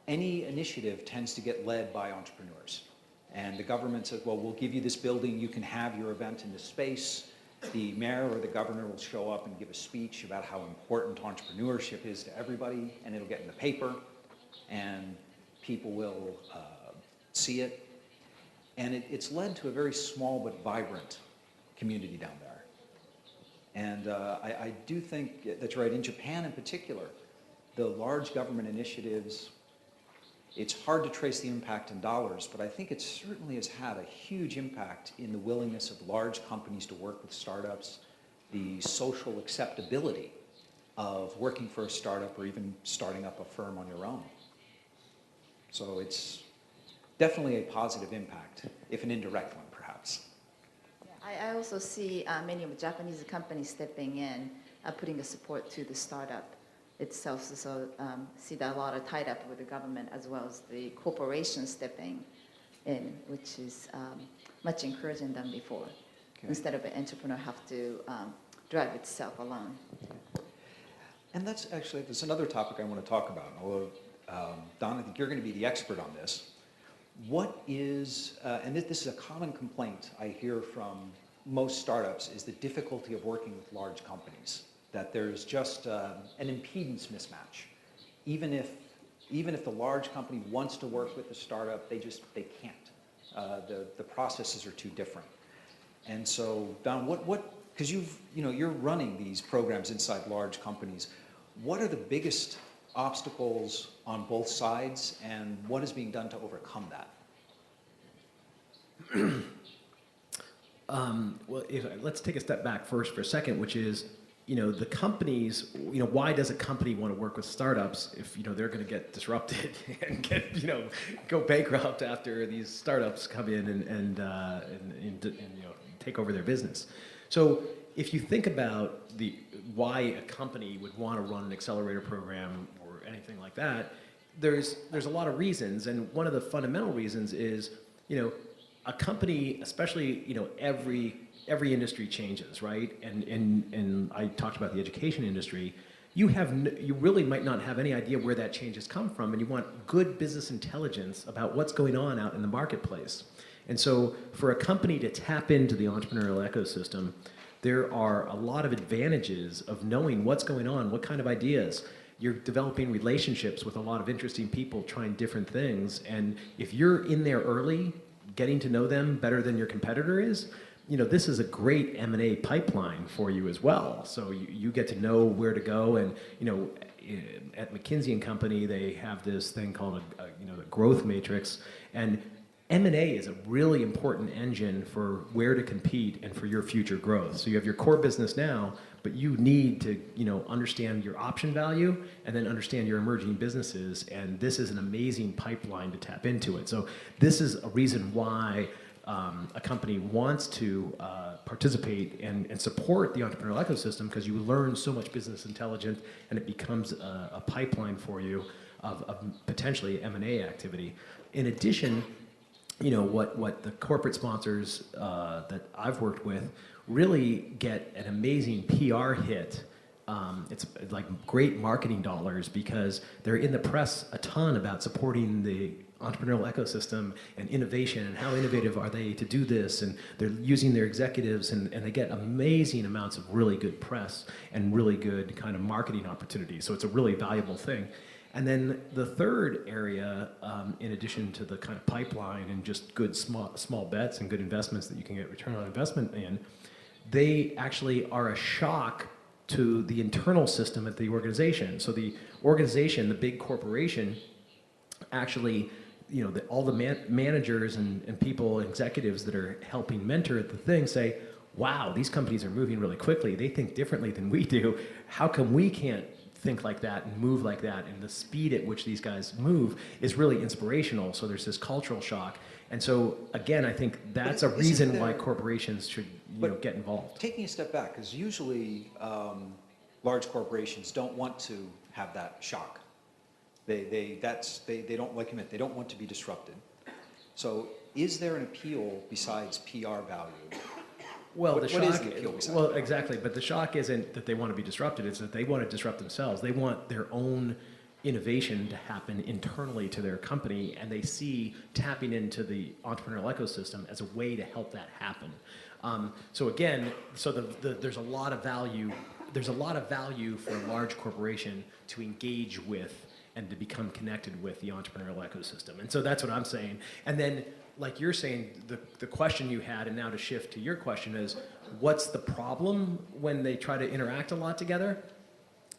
any initiative tends to get led by entrepreneurs. And the government says, well, we'll give you this building, you can have your event in this space. The mayor or the governor will show up and give a speech about how important entrepreneurship is to everybody, and it'll get in the paper, and people will see it. And it's led to a very small but vibrant community down there. And I do think that's right. In Japan in particular, the large government initiatives, it's hard to trace the impact in dollars, but I think it certainly has had a huge impact in the willingness of large companies to work with startups, the social acceptability of working for a startup or even starting up a firm on your own. So it's definitely a positive impact, if an indirect one, perhaps. Yeah, I also see many of the Japanese companies stepping in, putting the support to the startup itself. So see that a lot of tied up with the government as well as the corporations stepping in, which is much encouraging than before. Okay. Instead of an entrepreneur have to drive itself alone. And that's another topic I want to talk about. Although, Don, I think you're going to be the expert on this. What is, and this is a common complaint I hear from most startups, is the difficulty of working with large companies. That there's just an impedance mismatch. Even if the large company wants to work with the startup, they can't. The processes are too different. And so, Don, because you're running these programs inside large companies. What are the biggest obstacles on both sides, and what is being done to overcome that? Let's take a step back first for a second, which is, the companies, why does a company want to work with startups if, they're going to get disrupted and get, go bankrupt after these startups come in and take over their business. So if you think about why a company would want to run an accelerator program or anything like that, there's a lot of reasons, and one of the fundamental reasons is, a company, especially, every industry changes, right? And I talked about the education industry. You really might not have any idea where that change has come from, and you want good business intelligence about what's going on out in the marketplace. And so for a company to tap into the entrepreneurial ecosystem, there are a lot of advantages of knowing what's going on, what kind of ideas. You're developing relationships with a lot of interesting people trying different things, and if you're in there early, getting to know them better than your competitor is, this is a great M&A pipeline for you as well. So you get to know where to go, and at McKinsey & Company, they have this thing called a growth matrix, and M&A is a really important engine for where to compete and for your future growth. So you have your core business now, but you need to understand your option value and then understand your emerging businesses, and this is an amazing pipeline to tap into it. So this is a reason why a company wants to participate and support the entrepreneurial ecosystem, because you learn so much business intelligence and it becomes a pipeline for you of potentially M&A activity. In addition, what the corporate sponsors that I've worked with really get an amazing PR hit. It's like great marketing dollars, because they're in the press a ton about supporting the entrepreneurial ecosystem and innovation, and how innovative are they to do this, and they're using their executives, and they get amazing amounts of really good press and really good kind of marketing opportunities. So it's a really valuable thing. And then the third area, in addition to the kind of pipeline and just good small bets and good investments that you can get return on investment in, they actually are a shock to the internal system at the organization. So the organization, the big corporation, actually, all the managers and people, executives that are helping mentor at the thing say, wow, these companies are moving really quickly. They think differently than we do. How come we can't think like that and move like that? And the speed at which these guys move is really inspirational. So there's this cultural shock. And so again, I think that's a reason why corporations should get involved. Taking a step back, because usually large corporations don't want to have that shock. They don't, like you meant, they don't want to be disrupted. So is there an appeal besides PR value? Well, what is the appeal besides PR? Exactly, but the shock isn't that they want to be disrupted, it's that they want to disrupt themselves. They want their own innovation to happen internally to their company, and they see tapping into the entrepreneurial ecosystem as a way to help that happen. So again, there's a lot of value. There's a lot of value for a large corporation to engage with and to become connected with the entrepreneurial ecosystem. And so that's what I'm saying. And then, like you're saying, the question you had, and now to shift to your question, is what's the problem when they try to interact a lot together?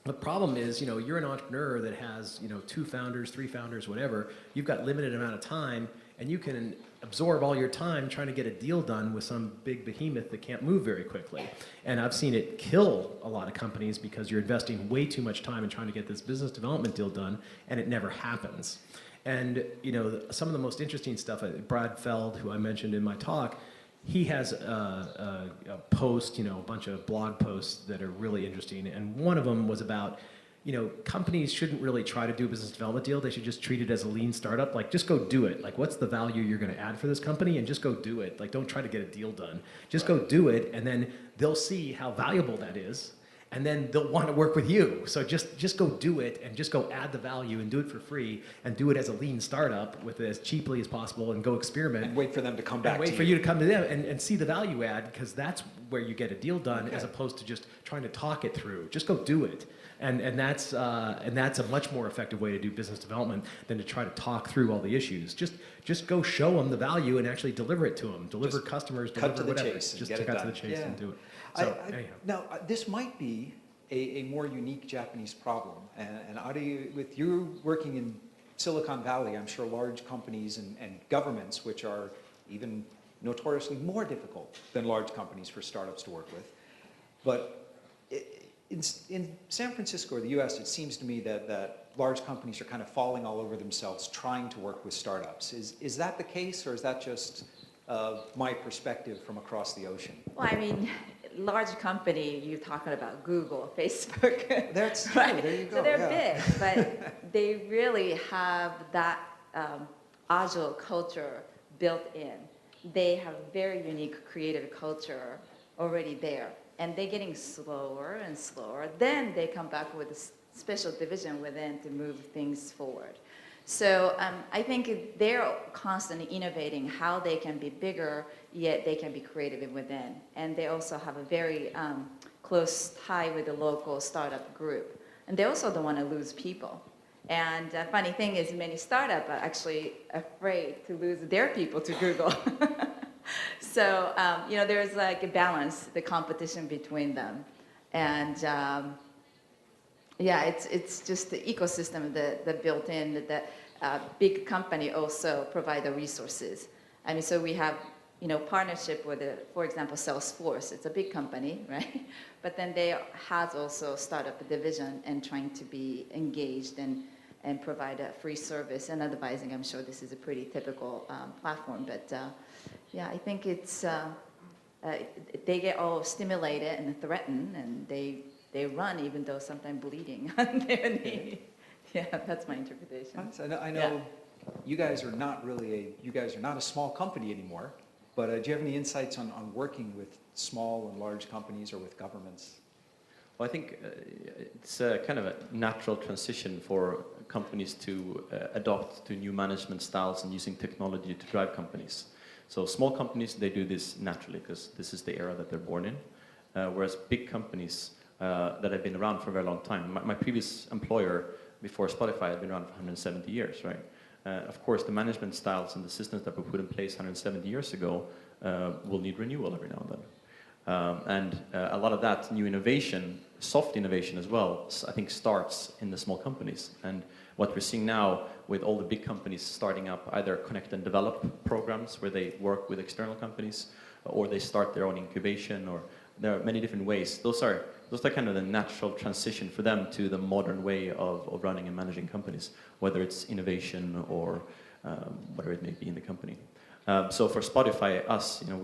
The problem is, you're an entrepreneur that has, 2 founders, 3 founders, whatever. You've got limited amount of time, and you can absorb all your time trying to get a deal done with some big behemoth that can't move very quickly. And I've seen it kill a lot of companies because you're investing way too much time in trying to get this business development deal done, and it never happens. And some of the most interesting stuff, Brad Feld, who I mentioned in my talk, he has a post, a bunch of blog posts that are really interesting. And one of them was about, companies shouldn't really try to do a business development deal. They should just treat it as a lean startup. Like, just go do it. Like, what's the value you're going to add for this company? And just go do it. Like, don't try to get a deal done. Just go do it, and then they'll see how valuable that is. And then they'll want to work with you. So just go do it, and just go add the value and do it for free, and do it as a lean startup with it as cheaply as possible, and go experiment. And wait for them to come back and wait for you to come to them and see the value add, because that's where you get a deal done, as opposed to just trying to talk it through. Just go do it. And that's a much more effective way to do business development than to try to talk through all the issues. Just go show them the value and actually deliver it to them. Deliver customers, cut deliver to the whatever. chase. Just cut to the chase and do it. So anyhow. Now, this might be a more unique Japanese problem. And Ari, with you working in Silicon Valley, I'm sure large companies and governments, which are even notoriously more difficult than large companies for startups to work with. But in San Francisco or the US, it seems to me that large companies are kind of falling all over themselves trying to work with startups. Is that the case, or is that just my perspective from across the ocean? Well, I mean, large company, you're talking about Google, Facebook. That's right? true, there you go. So they're big, but they really have that agile culture built in. They have very unique creative culture already there. And they're getting slower and slower. Then they come back with a special division within to move things forward. So I think they're constantly innovating how they can be bigger, yet they can be creative within. And they also have a very close tie with the local startup group. And they also don't want to lose people. And the funny thing is, many startups are actually afraid to lose their people to Google. So, you know, there's like a balance, the competition between them. And yeah, it's just the ecosystem that built in, that big company also provide the resources. I mean, so we have, you know, partnership with, for example, Salesforce. It's a big company, right? But then they has also startup division and trying to be engaged and provide a free service and advising. I'm sure this is a pretty typical platform, but yeah, I think it's, they get all stimulated and threatened, and they run even though sometimes bleeding on their knee. Yeah, that's my interpretation. I know you guys are not really you guys are not a small company anymore, but do you have any insights on working with small and large companies or with governments? Well, I think it's kind of a natural transition for companies to adopt to new management styles and using technology to drive companies. So small companies, they do this naturally because this is the era that they're born in, whereas big companies that have been around for a very long time. My previous employer before Spotify had been around for 170 years, right? Of course, the management styles and the systems that were put in place 170 years ago will need renewal every now and then. And a lot of that new innovation, soft innovation as well, I think starts in the small companies. And what we're seeing now with all the big companies starting up either connect and develop programs where they work with external companies, or they start their own incubation, or there are many different ways. Those are kind of the natural transition for them to the modern way of running and managing companies, whether it's innovation or whatever it may be in the company. So for Spotify, us, you know,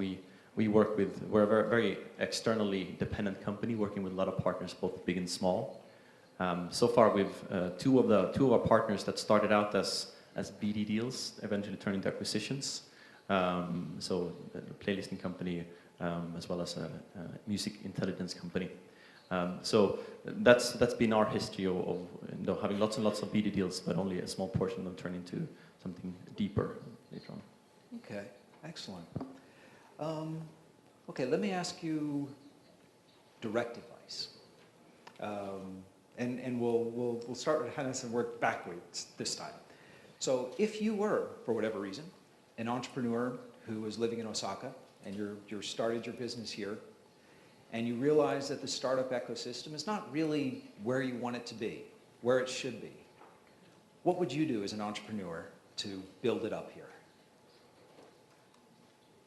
we're a very externally dependent company working with a lot of partners, both big and small. So far, we've two of our partners that started out as BD deals eventually turned into acquisitions. So the playlisting company, as well as a music intelligence company. So that's been our history of you know, having lots and lots of BD deals, but only a small portion of them turn into something deeper later on. Okay, excellent. Okay, let me ask you direct advice. And we'll start with Hanes and work backwards this time. So if you were, for whatever reason, an entrepreneur who was living in Osaka and you started your business here, and you realize that the startup ecosystem is not really where you want it to be, where it should be, what would you do as an entrepreneur to build it up here?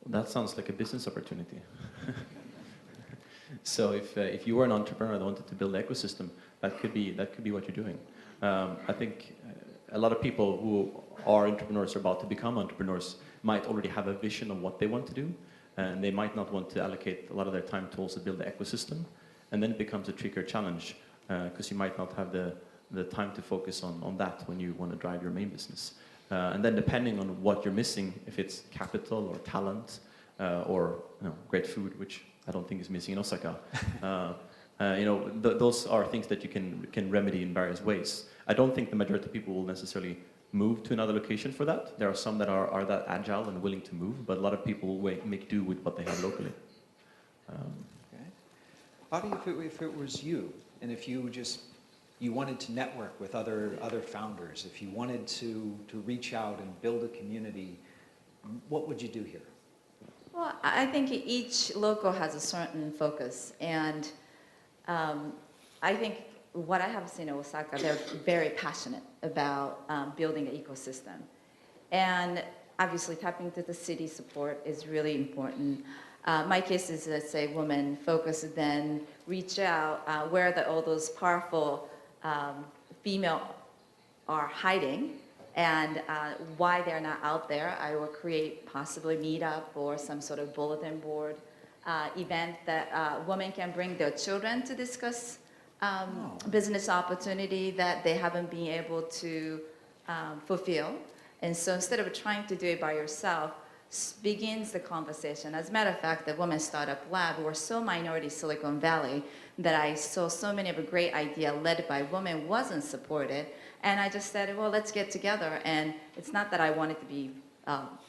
That sounds like a business opportunity. So if you were an entrepreneur that wanted to build an ecosystem, that could be what you're doing. I think a lot of people who are entrepreneurs or about to become entrepreneurs might already have a vision of what they want to do, and they might not want to allocate a lot of their time to also build the ecosystem, and then it becomes a trickier challenge because you might not have the time to focus on that when you want to drive your main business. And then depending on what you're missing, if it's capital or talent or great food, which I don't think is missing in Osaka, those are things that you can remedy in various ways. I don't think the majority of people will necessarily move to another location for that. There are some that are that agile and willing to move, but a lot of people will make do with what they have locally. Okay. Ari, if it was you, and if you wanted to network with other founders, if you wanted to reach out and build a community, what would you do here? Well, I think each local has a certain focus, and I think what I have seen in Osaka, they're very passionate about building an ecosystem. And obviously tapping into the city support is really important. My case is, let's say, women focus, then reach out where all those powerful female are hiding and why they're not out there. I will create possibly meetup or some sort of bulletin board event that women can bring their children to discuss business opportunity that they haven't been able to fulfill. And so instead of trying to do it by yourself, begins the conversation. As a matter of fact, the Women Startup Lab were so minority Silicon Valley that I saw so many of a great idea led by women wasn't supported. And I just said, well, let's get together. And it's not that I wanted to be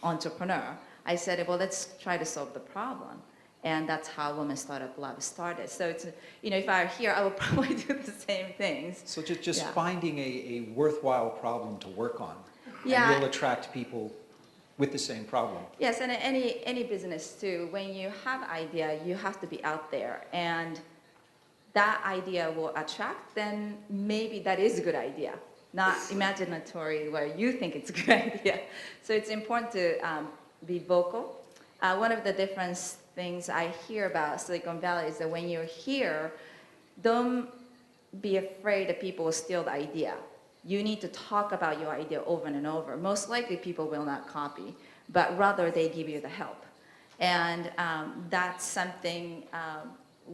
entrepreneur. I said, well, let's try to solve the problem. And that's how Women Startup Lab started. So it's, if I were here, I would probably do the same things. So just finding a worthwhile problem to work on. Yeah. And you'll attract people with the same problem. Yes, and any business too, when you have idea, you have to be out there. And that idea will attract, then maybe that is a good idea. Not imaginatory where you think it's a good idea. So it's important to be vocal. One of the different things I hear about Silicon Valley is that when you're here, don't be afraid that people will steal the idea. You need to talk about your idea over and over. Most likely people will not copy, but rather they give you the help. And that's something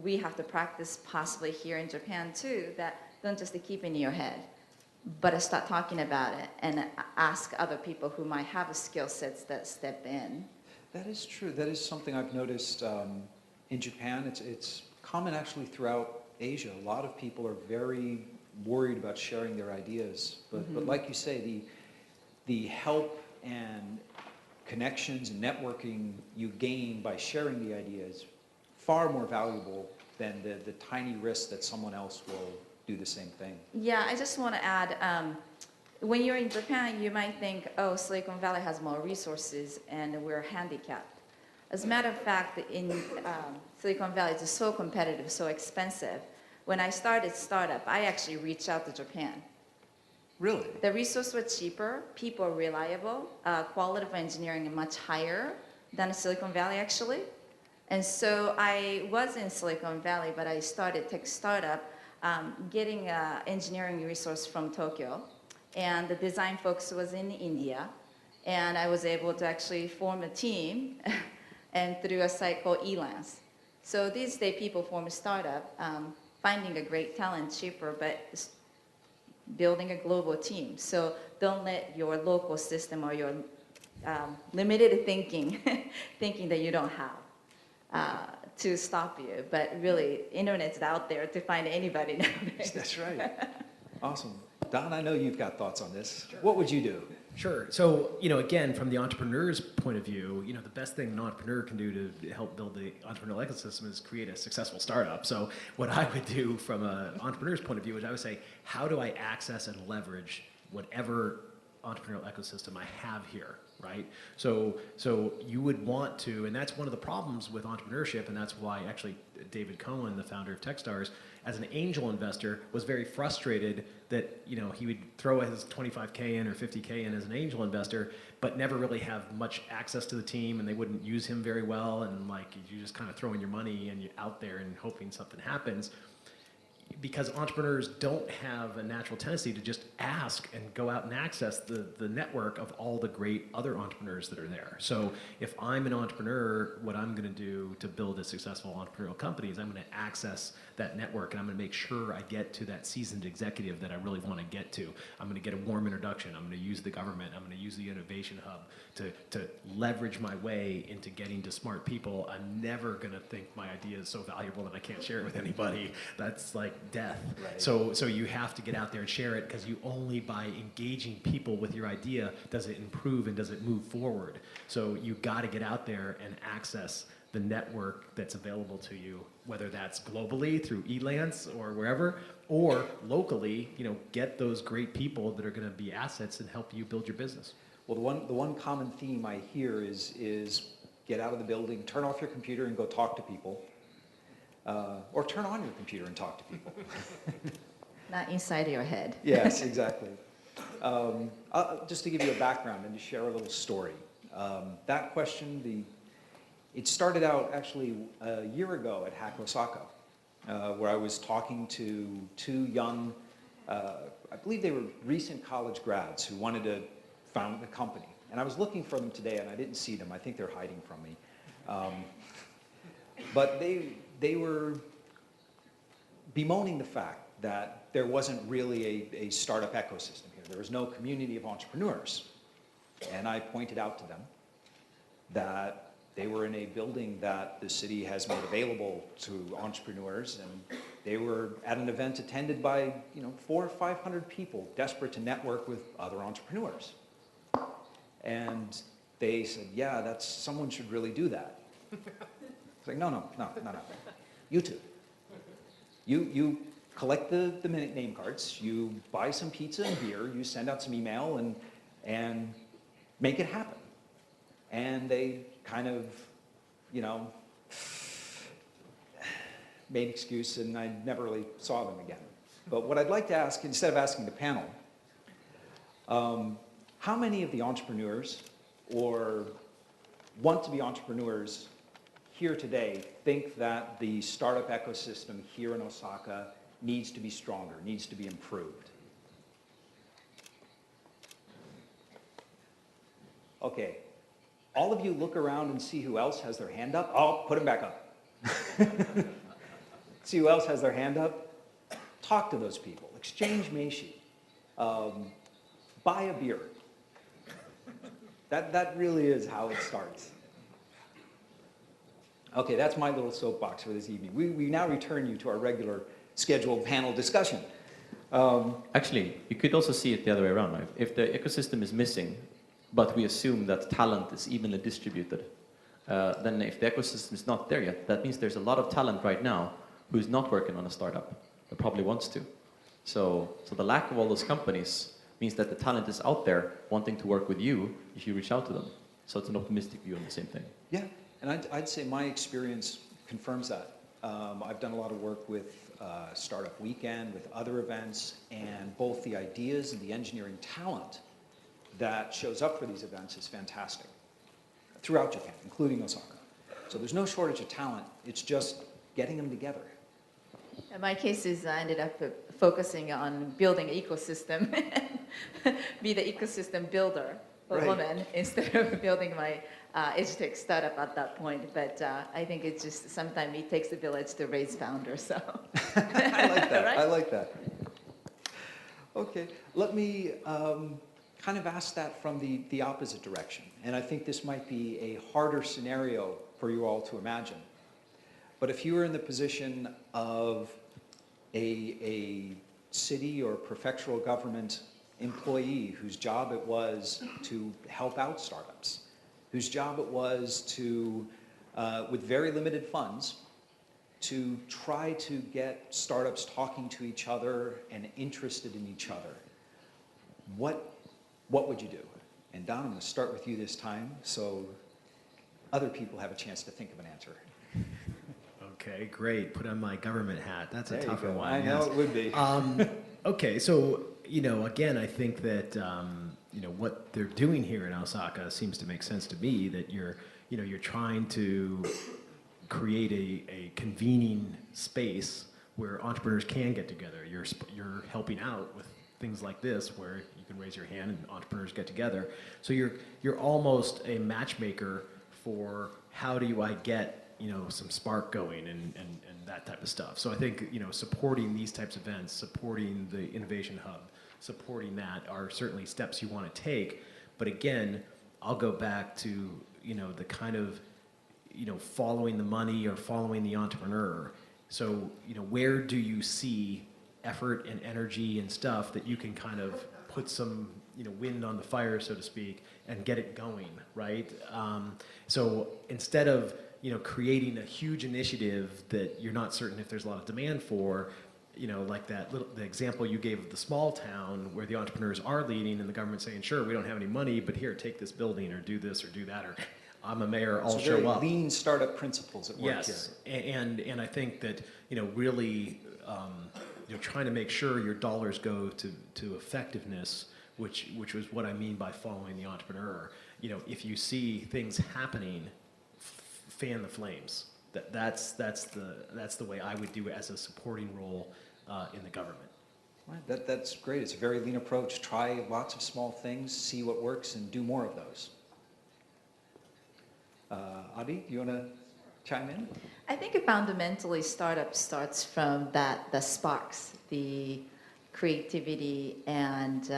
we have to practice possibly here in Japan too, that don't just keep in your head, but start talking about it and ask other people who might have skill sets that step in. That is true. That is something I've noticed in Japan. It's common actually throughout Asia. A lot of people are very worried about sharing their ideas. But like you say, the help and connections and networking you gain by sharing the idea is far more valuable than the tiny risk that someone else will do the same thing. Yeah, I just want to add, when you're in Japan, you might think, oh, Silicon Valley has more resources and we're handicapped. As a matter of fact, in Silicon Valley, it's so competitive, so expensive. When I started startup, I actually reached out to Japan. Really? The resources were cheaper, people are reliable, quality of engineering is much higher than Silicon Valley actually. And so I was in Silicon Valley, but I started tech startup, getting engineering resource from Tokyo. And the design folks was in India. And I was able to actually form a team and through a site called Elance. So these days people form a startup, finding a great talent cheaper, but building a global team. So don't let your local system or your limited thinking that you don't have to stop you. But really, internet's out there to find anybody nowadays. That's right. Awesome. Don, I know you've got thoughts on this. Sure. What would you do? Sure. So, again, from the entrepreneur's point of view, the best thing an entrepreneur can do to help build the entrepreneurial ecosystem is create a successful startup. So what I would do from an entrepreneur's point of view is I would say, how do I access and leverage whatever entrepreneurial ecosystem I have here, right? So you would want to, and that's one of the problems with entrepreneurship, and that's why actually David Cohen, the founder of Techstars, as an angel investor, was very frustrated that he would throw his 25K in or 50K in as an angel investor, but never really have much access to the team, and they wouldn't use him very well, and you just kind of throwing your money and you're out there and hoping something happens. Because entrepreneurs don't have a natural tendency to just ask and go out and access the network of all the great other entrepreneurs that are there. So if I'm an entrepreneur, what I'm going to do to build a successful entrepreneurial company is I'm going to access that network, and I'm going to make sure I get to that seasoned executive that I really want to get to. I'm going to get a warm introduction. I'm going to use the government. I'm going to use the innovation hub to leverage my way into getting to smart people. I'm never going to think my idea is so valuable that I can't share it with anybody. That's like death. Right. So you have to get out there and share it, because you only by engaging people with your idea does it improve and does it move forward. So you got to get out there and access the network that's available to you, whether that's globally through Elance or wherever, or locally, get those great people that are going to be assets and help you build your business. Well, the one common theme I hear is get out of the building, turn off your computer, and go talk to people. or turn on your computer and talk to people. Not inside your head. Yes, exactly. Just to give you a background and to share a little story. That question, it started out actually a year ago at Hack Osaka, where I was talking to two young, I believe they were recent college grads who wanted to found a company. And I was looking for them today and I didn't see them. I think they're hiding from me. But they were bemoaning the fact that there wasn't really a startup ecosystem here. There was no community of entrepreneurs. And I pointed out to them that they were in a building that the city has made available to entrepreneurs, and they were at an event attended by 400 or 500 people desperate to network with other entrepreneurs. And they said, yeah, someone should really do that. It's like, no. You two. You collect the name cards, you buy some pizza and beer, you send out some email and make it happen. And they kind of, made excuse, and I never really saw them again. But what I'd like to ask, instead of asking the panel, how many of the entrepreneurs or want to be entrepreneurs here today think that the startup ecosystem here in Osaka needs to be stronger, needs to be improved? Okay, all of you look around and see who else has their hand up. Oh, put them back up. See who else has their hand up? Talk to those people, exchange meishi, buy a beer. That really is how it starts. Okay, that's my little soapbox for this evening. We now return you to our regular scheduled panel discussion. Actually, you could also see it the other way around. Right? If the ecosystem is missing, but we assume that talent is evenly distributed, then if the ecosystem is not there yet, that means there's a lot of talent right now who's not working on a startup, but probably wants to. So the lack of all those companies means that the talent is out there wanting to work with you if you reach out to them. So it's an optimistic view on the same thing. Yeah, and I'd say my experience confirms that. I've done a lot of work with Startup Weekend, with other events, and both the ideas and the engineering talent that shows up for these events is fantastic throughout Japan, including Osaka. So there's no shortage of talent, it's just getting them together. In my case is I ended up focusing on building an ecosystem, be the ecosystem builder for women instead of building my edtech startup at that point. But I think it's just sometimes it takes a village to raise founders. So I like that. Right? I like that. Okay, let me kind of ask that from the opposite direction. And I think this might be a harder scenario for you all to imagine. But if you were in the position of a city or prefectural government employee whose job it was to help out startups, whose job it was to, with very limited funds, to try to get startups talking to each other and interested in each other, what would you do? And Don, I'm going to start with you this time so other people have a chance to think of an answer. Okay, great. Put on my government hat. That's a tougher one. I know it would be. Okay, so again, I think that what they're doing here in Osaka seems to make sense to me. That you're trying to create a convening space where entrepreneurs can get together. You're helping out with things like this, where you can raise your hand and entrepreneurs get together. So you're almost a matchmaker for how do I get some spark going and that type of stuff. So I think supporting these types of events, supporting the innovation hub, supporting that are certainly steps you want to take. But again, I'll go back to the kind of following the money or following the entrepreneur. So where do you see effort and energy and stuff that you can kind of put some wind on the fire, so to speak, and get it going, right? So instead of creating a huge initiative that you're not certain if there's a lot of demand for, like the example you gave of the small town where the entrepreneurs are leading and the government saying, sure, we don't have any money, but here, take this building or do this or do that, or I'm a mayor, I'll So show very up. lean startup principles at work Yes, here. and I think that really trying to make sure your dollars go to effectiveness, which was what I mean by following the entrepreneur. If you see things happening, fan the flames. That's the way I would do it as a supporting role in the government. Right, that's great. It's a very lean approach. Try lots of small things, see what works, and do more of those. Adi, do you want to chime in? I think fundamentally startup starts from the sparks, the creativity and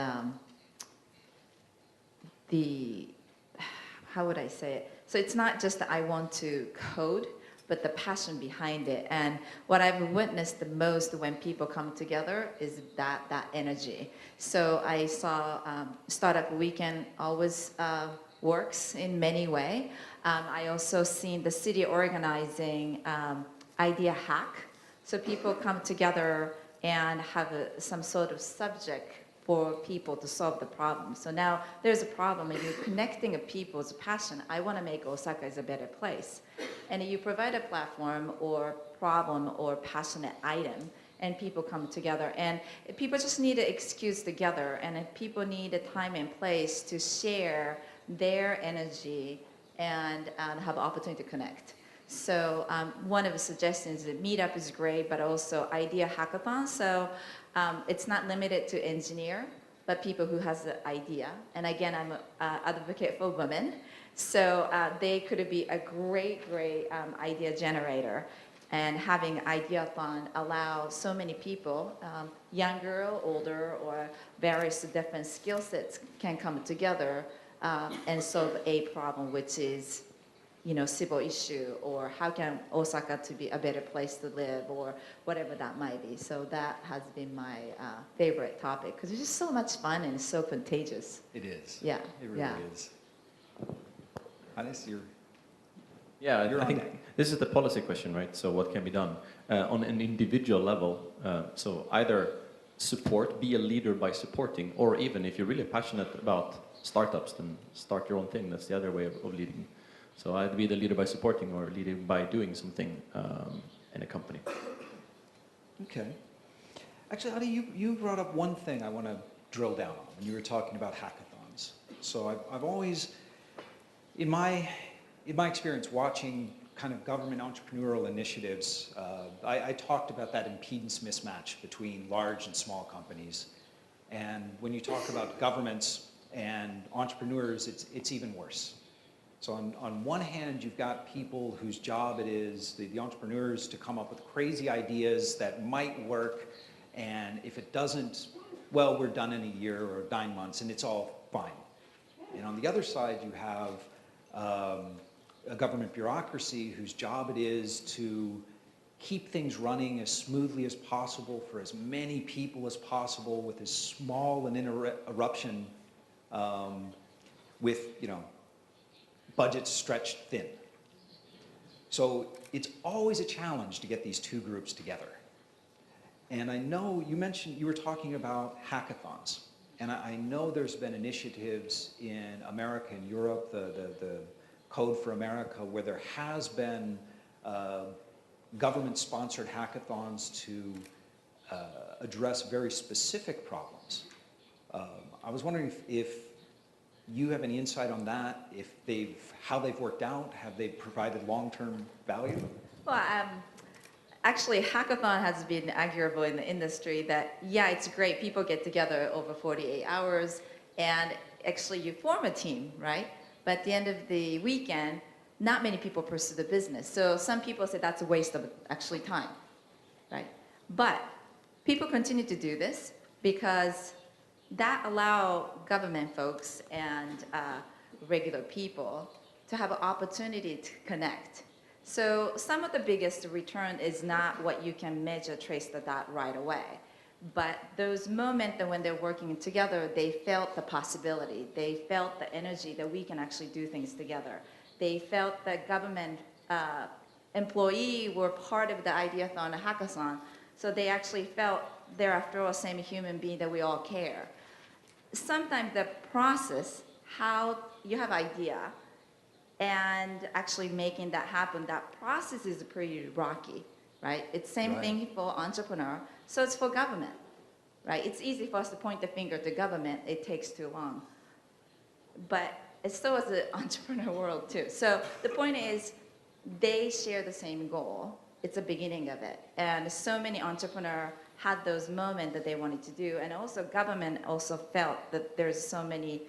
how would I say it? So it's not just that I want to code, but the passion behind it. And what I've witnessed the most when people come together is that energy. So I saw Startup Weekend always works in many ways. I also seen the city organizing idea hack. So people come together and have some sort of subject for people to solve the problem. So now there's a problem and you're connecting people's passion. I want to make Osaka is a better place. And you provide a platform or problem or passionate item and people come together. And people just need an excuse together and if people need a time and place to share their energy and have opportunity to connect. So one of the suggestions is that Meetup is great, but also idea hackathon. So it's not limited to engineer, but people who has the idea. And again, I'm an advocate for women. So they could be a great idea generator. And having ideathon allow so many people, younger, older, or various different skill sets can come together and solve a problem, which is civil issue, or how can Osaka to be a better place to live, or whatever that might be. So that has been my favorite topic, because it's just so much fun and it's so contagious. It is. Yeah. It really is. Hannes, I think this is the policy question, right? So what can be done? On an individual level, so either support, be a leader by supporting, or even if you're really passionate about startups, then start your own thing. That's the other way of leading. So I'd be the leader by supporting or leading by doing something in a company. Okay. Actually, Adi, you brought up one thing I want to drill down on when you were talking about hackathons. So I've always, in my experience watching kind of government entrepreneurial initiatives, I talked about that impedance mismatch between large and small companies. And when you talk about governments and entrepreneurs, it's even worse. So on one hand, you've got people whose job it is, the entrepreneurs, to come up with crazy ideas that might work, and if it doesn't, well, we're done in a year or 9 months, and it's all fine. And on the other side, you have a government bureaucracy whose job it is to keep things running as smoothly as possible for as many people as possible with as small an interruption with, budgets stretched thin. So it's always a challenge to get these two groups together. And I know you were talking about hackathons. And I know there's been initiatives in America and Europe, the Code for America, where there has been government-sponsored hackathons to address very specific problems. I was wondering if you have any insight on that, how they've worked out, have they provided long-term value? Well, actually, hackathon has been arguable in the industry that, yeah, it's great. People get together over 48 hours, and actually you form a team, right? But at the end of the weekend, not many people pursue the business. So some people say that's a waste of actually time, right? But people continue to do this because that allow government folks and regular people to have an opportunity to connect. So some of the biggest return is not what you can measure, trace the dot right away. But those moments that when they're working together, they felt the possibility. They felt the energy that we can actually do things together. They felt that government employee were part of the ideathon and hackathon. So they actually felt they're after all same human being that we all care. Sometimes the process, how you have idea, And actually making that happen, that process is pretty rocky, right? It's same thing for entrepreneur. So it's for government, right? It's easy for us to point the finger to government. It takes too long. But it's still as the entrepreneur world too. So the point is, they share the same goal. It's the beginning of it. And so many entrepreneurs had those moments that they wanted to do. And also government also felt that there's so many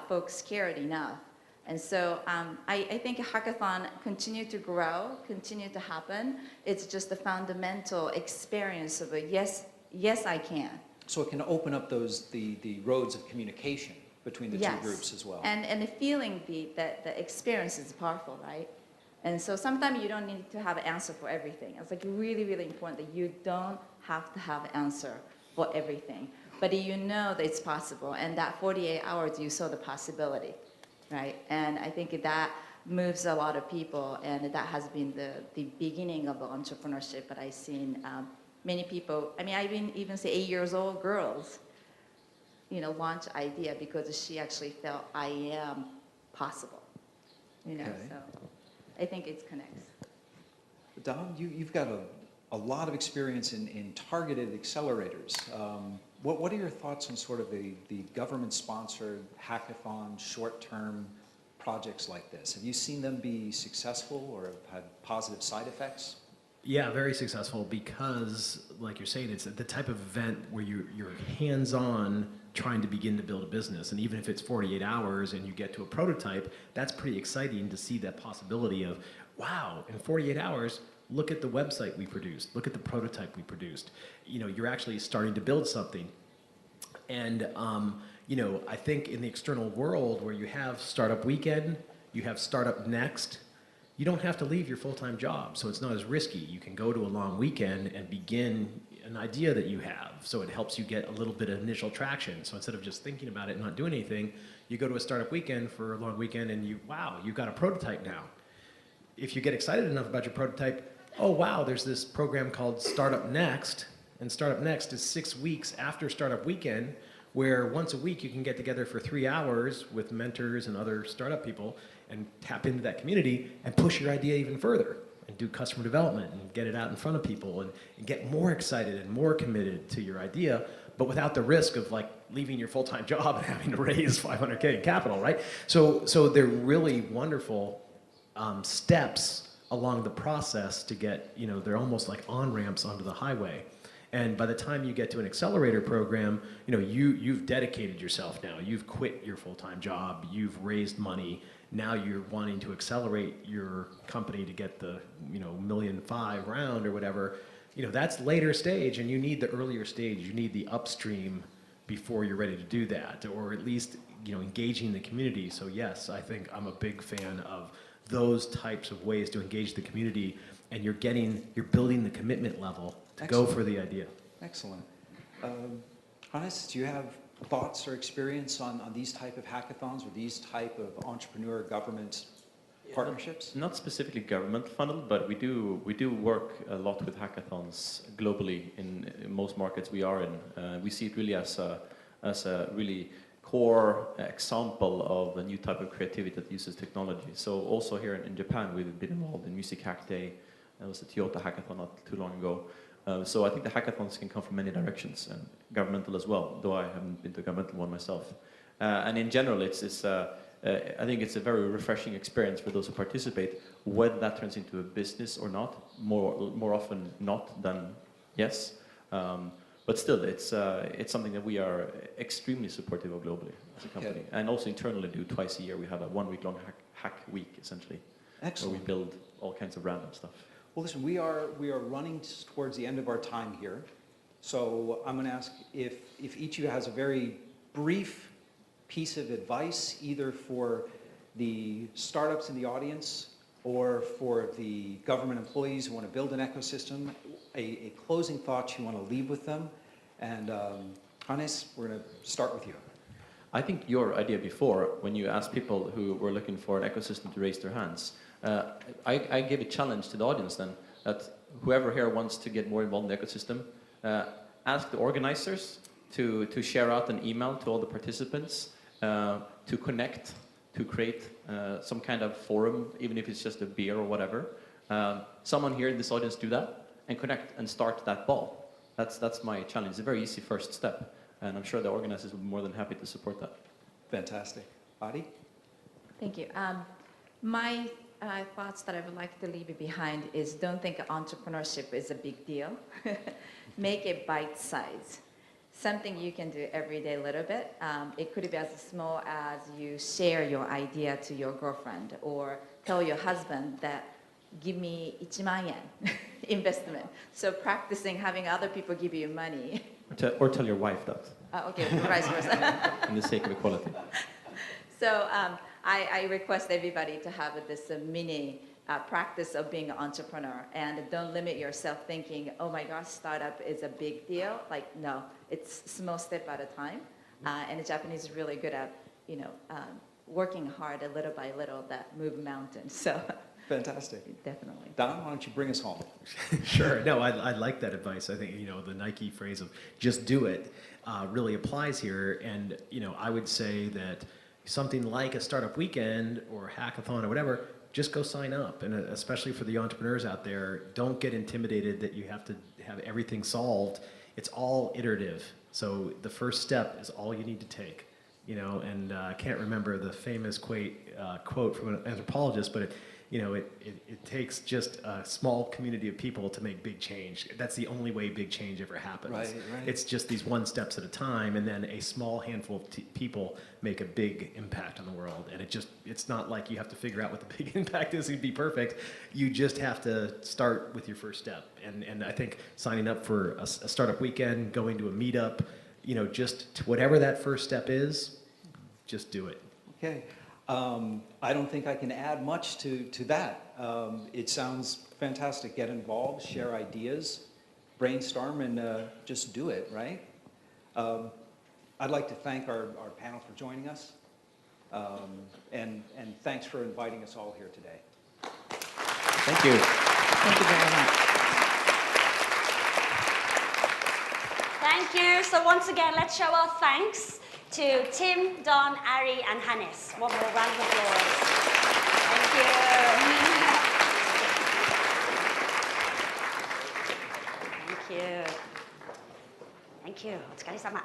folks scared enough. And so I think hackathon continue to grow, continue to happen. It's just the fundamental experience of a yes, I can. So it can open up the roads of communication between the two groups as well. And the feeling, the experience is powerful, right? And so sometimes you don't need to have an answer for everything. It's like really, really important that you don't have to have an answer for everything. But you know that it's possible. And that 48 hours, you saw the possibility. Right, and I think that moves a lot of people, and that has been the beginning of entrepreneurship. But I've seen many people. I mean, I even say 8-year-old girls, launch idea because she actually felt I am possible. Okay. So I think it connects. Don, you've got a lot of experience in targeted accelerators. What are your thoughts on sort of the government-sponsored hackathon, short-term projects like this? Have you seen them be successful or have had positive side effects? Yeah, very successful because, like you're saying, it's the type of event where you're hands-on trying to begin to build a business. And even if it's 48 hours and you get to a prototype, that's pretty exciting to see that possibility of, wow, in 48 hours, look at the website we produced. Look at the prototype we produced. You're actually starting to build something. And, I think in the external world where you have Startup Weekend, you have Startup Next, you don't have to leave your full-time job. So it's not as risky. You can go to a long weekend and begin an idea that you have. So it helps you get a little bit of initial traction. So instead of just thinking about it and not doing anything, you go to a Startup Weekend for a long weekend and you've got a prototype now. If you get excited enough about your prototype, oh wow, there's this program called Startup Next, and Startup Next is 6 weeks after Startup Weekend, where once a week you can get together for 3 hours with mentors and other startup people and tap into that community and push your idea even further and do customer development and get it out in front of people and get more excited and more committed to your idea, but without the risk of like leaving your full-time job and having to raise $500K in capital, right? So they're really wonderful steps along the process to get, they're almost like on-ramps onto the highway. And by the time you get to an accelerator program, you've dedicated yourself now. You've quit your full-time job. You've raised money. Now you're wanting to accelerate your company to get the, $1.5 million round or whatever. That's later stage, and you need the earlier stage. You need the upstream before you're ready to do that, or at least, engaging the community. So yes, I think I'm a big fan of those types of ways to engage the community, and you're building the commitment level to go for the idea. Excellent. Hanes, do you have thoughts or experience on these type of hackathons or these type of entrepreneur government partnerships? Not specifically government funded, but we do work a lot with hackathons globally in most markets we are in. We see it really as a really core example of a new type of creativity that uses technology. So also here in Japan, we've been involved in Music Hack Day. There was a Toyota hackathon not too long ago. So I think the hackathons can come from many directions, and governmental as well, though I haven't been to a governmental one myself. And in general, I think it's a very refreshing experience for those who participate, whether that turns into a business or not. More often not than yes. But still, it's something that we are extremely supportive of globally as a company. And also internally do twice a year. We have a 1 week long hack week, essentially. Excellent. Where we build all kinds of random stuff. Well, listen, we are running towards the end of our time here. So I'm going to ask if each of you has a very brief piece of advice, either for the startups in the audience or for the government employees who want to build an ecosystem, a closing thought you want to leave with them. And Hanes, we're going to start with you. I think your idea before, when you asked people who were looking for an ecosystem to raise their hands, I gave a challenge to the audience then, that whoever here wants to get more involved in the ecosystem, ask the organizers to share out an email to all the participants, to connect, to create some kind of forum, even if it's just a beer or whatever. Someone here in this audience do that and connect and start that ball. That's my challenge. It's a very easy first step, and I'm sure the organizers will be more than happy to support that. Fantastic. Ari? Thank you. My thoughts that I would like to leave behind is don't think entrepreneurship is a big deal. Make it bite-sized. Something you can do every day a little bit. It could be as small as you share your idea to your girlfriend or tell your husband that give me 1万円 investment. So practicing having other people give you money. Or tell your wife that, Okay, vice versa. in the sake of equality. So I request everybody to have this mini practice of being an entrepreneur, and don't limit yourself thinking, oh my gosh, startup is a big deal. Like, no, it's small step at a time. And the Japanese is really good at, working hard a little by little that move mountains. So Fantastic. definitely. Don, why don't you bring us home? Sure. No, I like that advice. I think, the Nike phrase of just do it really applies here. And, I would say that something like a startup weekend or hackathon or whatever, just go sign up. And especially for the entrepreneurs out there, don't get intimidated that you have to have everything solved. It's all iterative. So the first step is all you need to take. And I can't remember the famous quote from an anthropologist, but it takes just a small community of people to make big change. That's the only way big change ever happens. Right. It's just these one steps at a time, and then a small handful of people make a big impact on the world. And it's not like you have to figure out what the big impact is to be perfect. You just have to start with your first step. And I think signing up for a startup weekend, going to a meetup, just whatever that first step is, just do it. Okay. I don't think I can add much to that. It sounds fantastic. Get involved, share ideas, brainstorm, and just do it, right? I'd like to thank our panel for joining us, and thanks for inviting us all here today. Thank you. Thank you very much. Thank you. So once again, let's show our thanks to Tim, Don, Ari, and Hannes. One more round of applause. Thank you. Thank you. Thank you. お疲れ様。